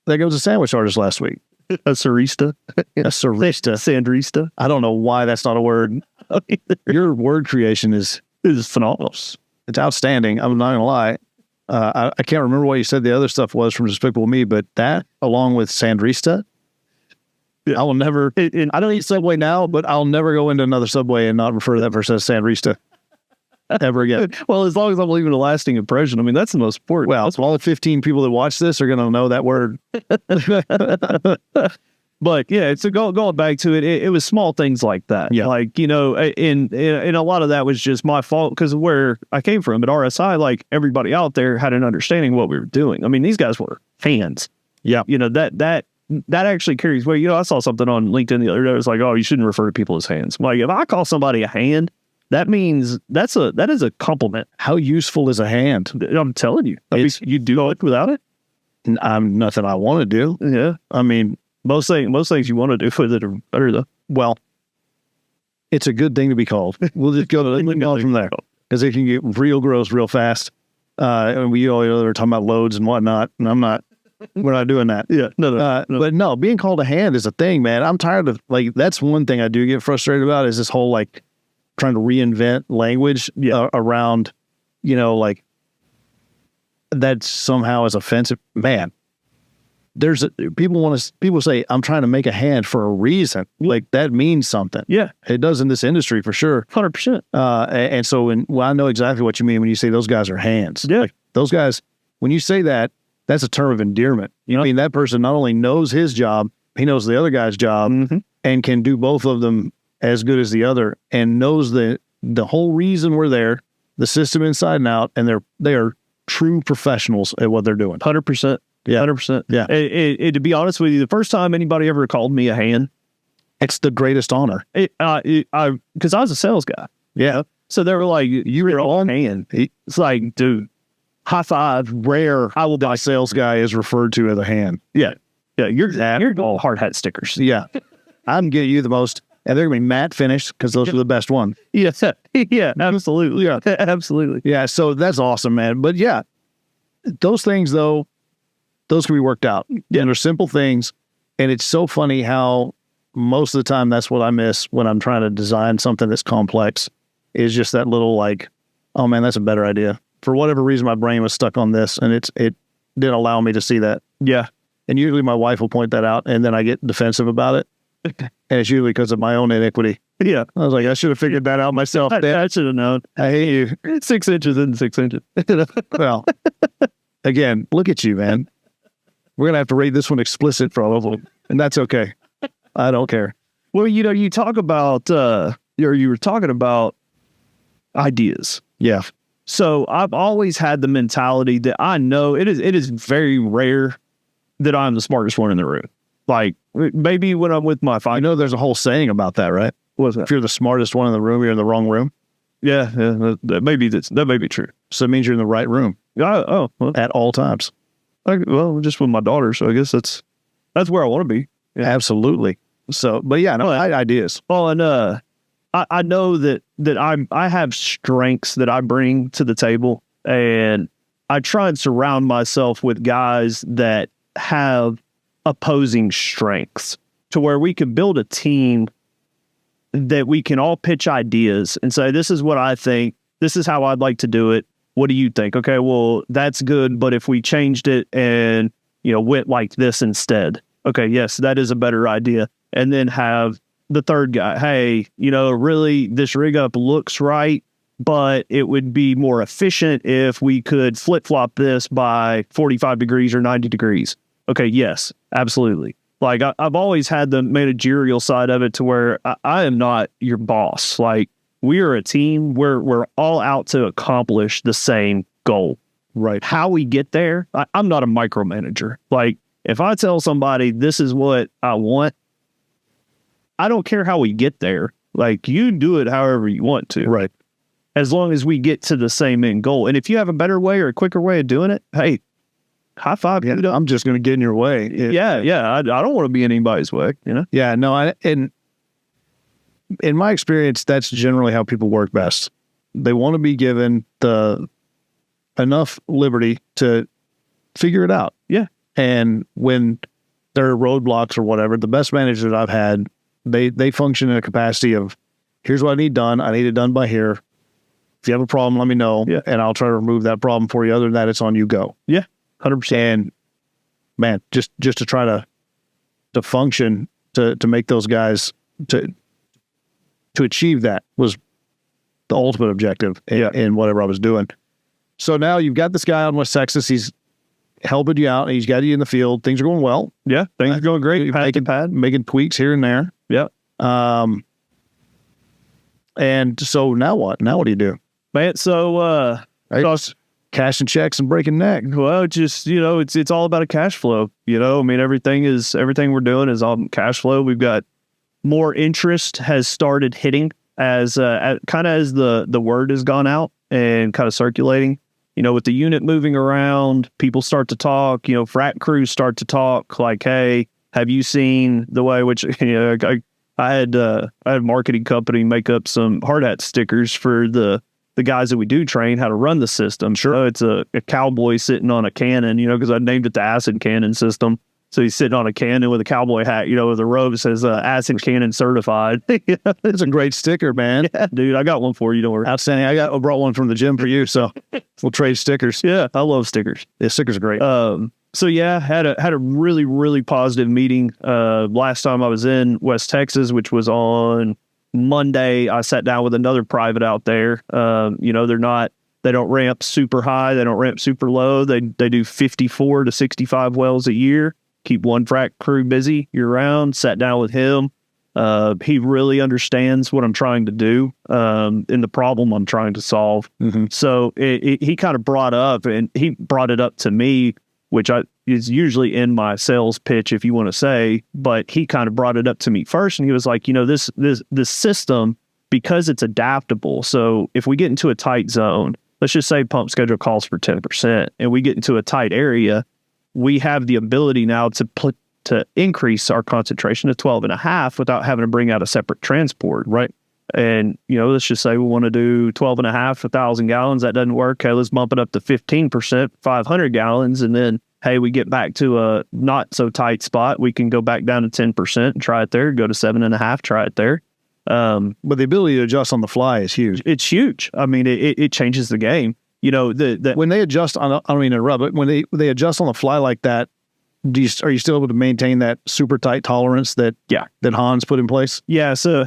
that guy was a sandwich artist last week. A barista? A barista. Sandrista? I don't know why that's not a word. Your word creation is phenomenal. It's outstanding. I'm not going to lie. I can't remember what you said the other stuff was from Despicable Me, but that, along with Sandrista, I will never, I don't eat Subway now, but I'll never go into another Subway and not refer to that person as Sandrista ever again. Well, as long as I'm leaving a lasting impression, I mean, that's the most important. Well, all the 15 people that watch this are going to know that word. But yeah, so going back to it, it was small things like that. Yeah. Like, and a lot of that was just my fault because where I came from at RSI, like everybody out there had an understanding of what we were doing. I mean, these guys were hands. Yeah. That actually carries weight. I saw something on LinkedIn the other day. It was like, oh, you shouldn't refer to people as hands. Like if I call somebody a hand, that means that is a compliment. How useful is a hand? I'm telling you. You do it without it? I'm nothing I want to do. Yeah. I mean, most things you want to do with it are better though. Well, it's a good thing to be called. We'll just go from there because it can get real gross real fast. And we all are talking about loads and whatnot, and we're not doing that. Yeah, no. But no, being called a hand is a thing, man. I'm tired of that's one thing I do get frustrated about is this whole trying to reinvent language around, that somehow is offensive. Man, people say I'm trying to make a hand for a reason. Like that means something. Yeah, it does in this industry for sure. 100%. And so I know exactly what you mean when you say those guys are hands. Yeah, those guys. When you say that, that's a term of endearment. I mean, that person not only knows his job, he knows the other guy's job, and can do both of them as good as the other, and knows the whole reason we're there, the system inside and out, and they are true professionals at what they're doing. 100%. Yeah, 100%. Yeah. To be honest with you, the first time anybody ever called me a hand, it's the greatest honor. Because I was a sales guy. Yeah. So they were like, "You're a hand." It's like, dude, high five. Rare. I will buy sales guy is referred to as a hand. Yeah. Yeah. You're all hard hat stickers. Yeah. I'm getting you the most. And they're going to be matte finished because those are the best ones. Yeah. Yeah, absolutely. Yeah. Absolutely. Yeah. So that's awesome, man. But yeah, those things though, those can be worked out. Yeah. And they're simple things. And it's so funny how most of the time that's what I miss when I'm trying to design something that's complex is just that little oh man, that's a better idea. For whatever reason, my brain was stuck on this and it didn't allow me to see that. Yeah. And usually my wife will point that out and then I get defensive about it. And it's usually because of my own iniquity. Yeah. I was like, I should have figured that out myself. I should have known. I hate you. It's 6 inches and 6 inches. Well, again, look at you, man. We're going to have to rate this one explicit for all of them. And that's okay. I don't care. Well, you talk about, you were talking about ideas. Yeah. So I've always had the mentality that I know it is very rare that I'm the smartest one in the room. Like maybe when I'm with my I five. know there's a whole saying about that, right? What's If that? you're the smartest one in the room, you're in the wrong room. Yeah, that may be true. So it means you're in the right room Well, at all times. just with my daughter, so I guess that's where I want to be. Yeah. Absolutely. So, but yeah, no, ideas. Well, and I know that I have strengths that I bring to the table, and I try and surround myself with guys that have opposing strengths to where we can build a team that we can all pitch ideas and say, this is what I think, this is how I'd like to do it. What do you think? Okay, well, that's good, but if we changed it and, went like this instead, okay, yes, that is a better idea. And then have the third guy, hey, really this rig up looks right, but it would be more efficient if we could flip-flop this by 45 degrees or 90 degrees. Okay, yes, absolutely. Like, I've always had the managerial side of it to where I am not your boss. Like, we are a team. We're all out to accomplish the same goal. Right. How we get there, I'm not a micromanager. Like, if I tell somebody this is what I want, I don't care how we get there. Like, you do it however you want to. Right. As long as we get to the same end goal. And if you have a better way or a quicker way of doing it, hey, high five. Yeah, I'm just going to get in your way. I don't want to be in anybody's way, Yeah, no, and in my experience, that's generally how people work best. They want to be given enough liberty to figure it out. Yeah. And when there are roadblocks or whatever, the best managers that I've had, they function in a capacity of, here's what I need done. I need it done by here. If you have a problem, let me know, and I'll try to remove that problem for you. Other than that, it's on you. Go. Yeah, 100%. And man, just to try to function, to make those guys to achieve that was the ultimate objective in whatever I was doing. So now you've got this guy out in West Texas. He's helping you out. He's got you in the field. Things are going well. Yeah, things are going great. Making tweaks here and there. Yeah. And so now what? Now what do you do? Man, so cashing checks and breaking neck. Well, just it's all about a cash flow. I mean, everything we're doing is all cash flow. We've got more interest has started hitting as kind of as the word has gone out and kind of circulating. With the unit moving around, people start to talk. Frac crews start to talk like, hey, have you seen the way which I had a marketing company make up some hard hat stickers for the guys that we do train how to run the system. Sure. It's a cowboy sitting on a cannon, because I named it the acid cannon system. So he's sitting on a cannon with a cowboy hat, with a robe that says acid cannon certified. It's a great sticker, man. Yeah, dude, I got one for you. Don't worry. Outstanding. I brought one from the gym for you, so we'll trade stickers. Yeah, I love stickers. Yeah, stickers are great. So yeah, had a really, really positive meeting. Last time I was in West Texas, which was on Monday, I sat down with another private out there. They don't ramp super high. They don't ramp super low. They do 54 to 65 wells a year. Keep one frac crew busy year round. Sat down with him. He really understands what I'm trying to do and the problem I'm trying to solve. Mm-hmm. So he kind of brought it up to me, which is usually in my sales pitch, if you want to say, but he kind of brought it up to me first. And he was like, this system, because it's adaptable. So if we get into a tight zone, let's just say pump schedule calls for 10%, and we get into a tight area, we have the ability now to increase our concentration to 12.5 without having to bring out a separate transport. Right. And, let's just say we want to do 12.5, 1,000 gallons. That doesn't work. Okay, let's bump it up to 15%, 500 gallons. And then, hey, we get back to a not so tight spot. We can go back down to 10% and try it there. Go to 7.5, try it there. But the ability to adjust on the fly is huge. It's huge. I mean, it changes the game. When they adjust on, I don't mean to interrupt, but when they adjust on the fly like that, are you still able to maintain that super tight tolerance that Hans put in place? Yeah. So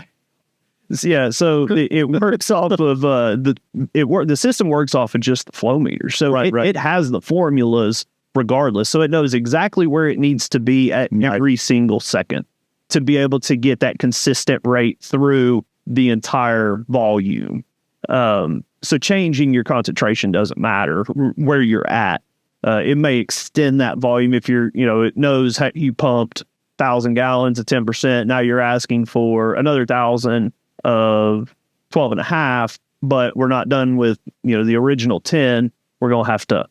it works off of the system works off of just the flow meter. So it has the formulas regardless. So it knows exactly where it needs to be at every single second to be able to get that consistent rate through the entire volume. So changing your concentration doesn't matter where you're at. It may extend that volume if it knows how you pumped 1,000 gallons of 10%. Now you're asking for another 1,000 of 12.5, but we're not done with, the original 10. We're going to have to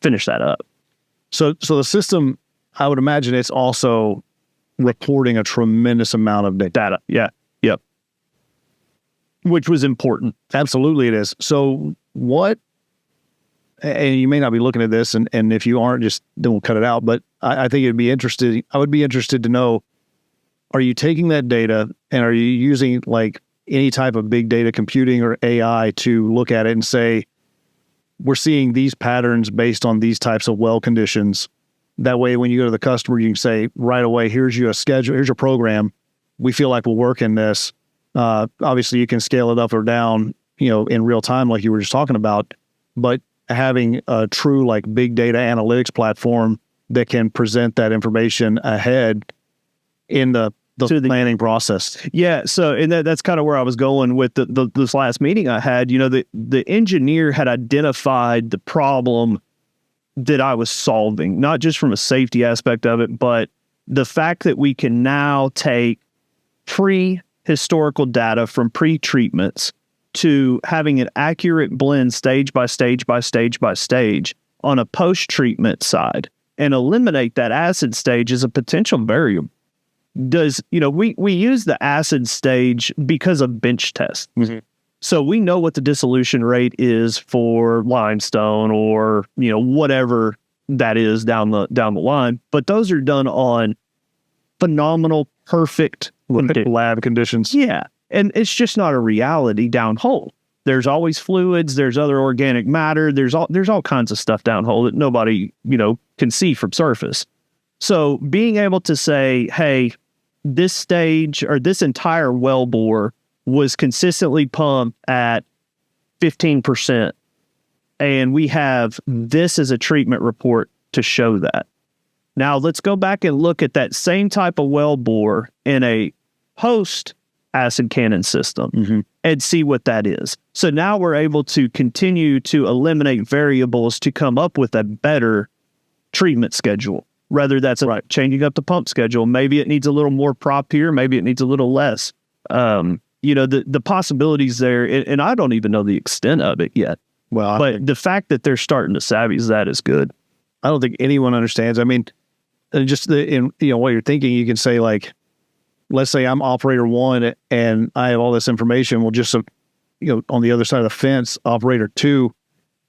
finish that up. So the system, I would imagine it's also reporting a tremendous amount of data. Yeah. Yep. Which was important. Absolutely it is. So what, and you may not be looking at this, and if you aren't, just don't cut it out, but I think I would be interested to know, are you taking that data and are you using like any type of big data computing or AI to look at it and say, we're seeing these patterns based on these types of well conditions. That way, when you go to the customer, you can say right away, here's your schedule, here's your program. We feel like we'll work in this. Obviously, you can scale it up or down, in real time, like you were just talking about. But having a true like big data analytics platform that can present that information ahead in the planning process. Yeah. So, and that's kind of where I was going with this last meeting I had. The engineer had identified the problem that I was solving, not just from a safety aspect of it, but the fact that we can now take pre-historical data from pre-treatments to having an accurate blend stage by stage by stage by stage on a post-treatment side and eliminate that acid stage as a potential variable. We use the acid stage because of bench tests. Mm-hmm. So we know what the dissolution rate is for limestone or, whatever that is down the line. But those are done on phenomenal, perfect lab conditions. Yeah. And it's just not a reality downhole. There's always fluids. There's other organic matter. There's all kinds of stuff downhole that nobody, can see from surface. So being able to say, hey, this stage or this entire well bore was consistently pumped at 15%. And we have this as a treatment report to show that. Now let's go back and look at that same type of well bore in a post acid cannon system and see what that is. So now we're able to continue to eliminate variables to come up with a better treatment schedule. Whether that's changing up the pump schedule, maybe it needs a little more prop here, maybe it needs a little less. The possibilities there, and I don't even know the extent of it yet. Well, but the fact that they're starting to savvy that is good. I don't think anyone understands. I mean, just what you're thinking, you can say like, let's say I'm operator 1 and I have all this information. Well, just on the other side of the fence, operator 2,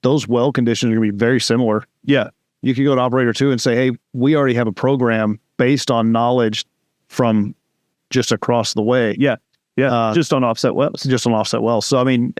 those well conditions are going to be very similar. Yeah. You could go to operator 2 and say, hey, we already have a program based on knowledge from just across the way. Yeah. Yeah. Just on offset wells. So, I mean,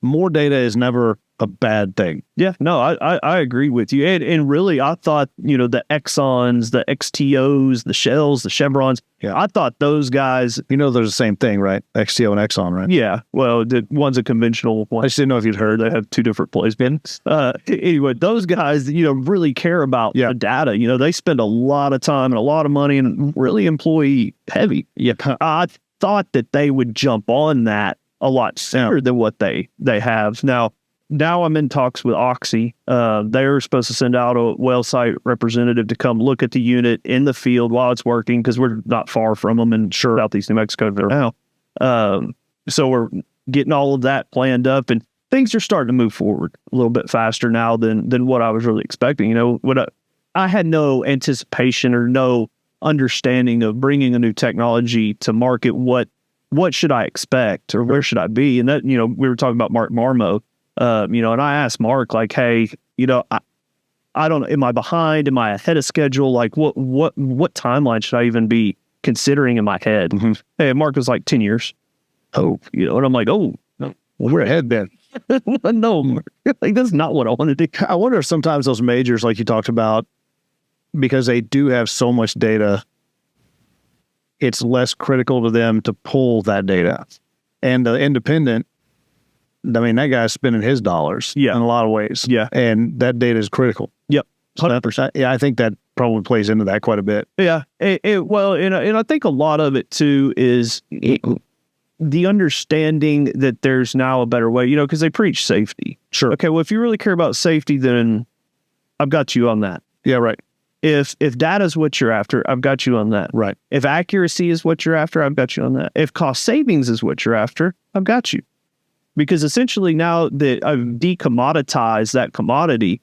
more data is never a bad thing. Yeah, no, I agree with you. And really, I thought, the Exxons, the XTOs, the Shells, the Chevrons, I thought those guys... they're the same thing, right? XTO and Exxon, right? Yeah, well, one's a conventional one. I just didn't know if you'd heard. They have two different placements. Anyway, those guys, really care about the data. They spend a lot of time and a lot of money and really employee heavy. Yeah. I thought that they would jump on that a lot sooner than what they have. Now I'm in talks with Oxy. They're supposed to send out a well site representative to come look at the unit in the field while it's working because we're not far from them in Southeast New Mexico now. So we're getting all of that planned up and things are starting to move forward a little bit faster now than what I was really expecting. I had no anticipation or no understanding of bringing a new technology to market. What should I expect or where should I be? And that, we were talking about Mark Marmo. And I asked Mark, like, hey, I don't know, am I behind? Am I ahead of schedule? Like, what timeline should I even be considering in my head? Mm-hmm. Hey, Mark was like 10 years. Oh, and I'm like, oh, no, well, we're ahead then. No, Mark, like, that's not what I want to do. I wonder if sometimes those majors, like you talked about, because they do have so much data, it's less critical to them to pull that data. And the independent, I mean, that guy's spending his dollars in a lot of ways. Yeah. And that data is critical. Yep. 100%. Yeah, I think that probably plays into that quite a bit. Yeah. Well, and I think a lot of it, too, is the understanding that there's now a better way, because they preach safety. Sure. Okay, well, if you really care about safety, then I've got you on that. Yeah, right. If data is what you're after, I've got you on that. Right. If accuracy is what you're after, I've got you on that. If cost savings is what you're after, I've got you. Because essentially now that I've decommoditized that commodity,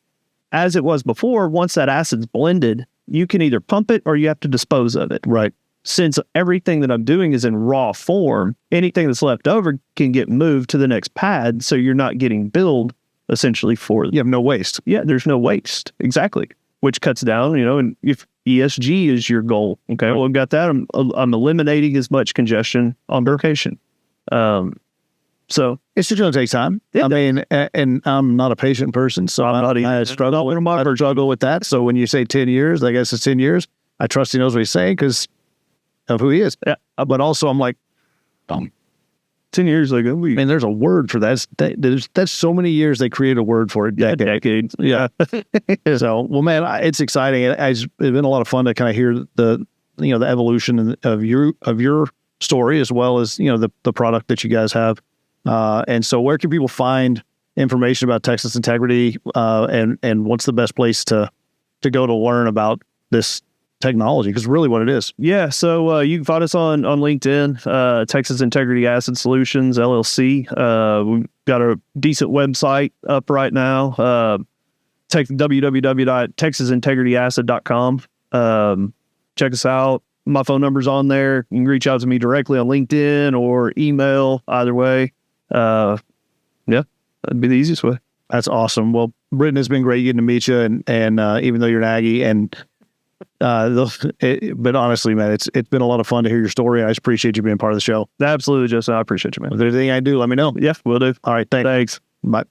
as it was before, once that acid's blended, you can either pump it or you have to dispose of it. Right. Since everything that I'm doing is in raw form, anything that's left over can get moved to the next pad, so you're not getting billed essentially for You have no waste. Yeah, there's no waste. Exactly. Which cuts down, and if ESG is your goal, okay, well, I've got that. I'm eliminating as much congestion on location. So It's just going to take time. Yeah. I mean, and I'm not a patient person, so I struggle with that. So when you say 10 years, I guess it's 10 years. I trust he knows what he's saying because of who he is. Yeah. But also I'm like, 10 years ago, I mean, there's a word for that. That's so many years they created a word for it. decades. Yeah. So, well, man, it's exciting. It's been a lot of fun to kind of hear the evolution of your story as well as, the product that you guys have. And so where can people find information about Texas Integrity, and what's the best place to go to learn about this technology? Because really what it is. Yeah. So you can find us on LinkedIn, Texas Integrity Acid Solutions, LLC. We've got a decent website up right now, www.texasintegrityacid.com. Check us out. My phone number's on there. You can reach out to me directly on LinkedIn or email, either way. Yeah, that'd be the easiest way. That's awesome. Well, Britton, it's been great getting to meet you, and even though you're an Aggie, but honestly, man, it's been a lot of fun to hear your story. I just appreciate you being part of the show. Absolutely, Justin. I appreciate you, man. If there's anything I do, let me know. Yeah, will do. All right, thanks. Thanks. Bye.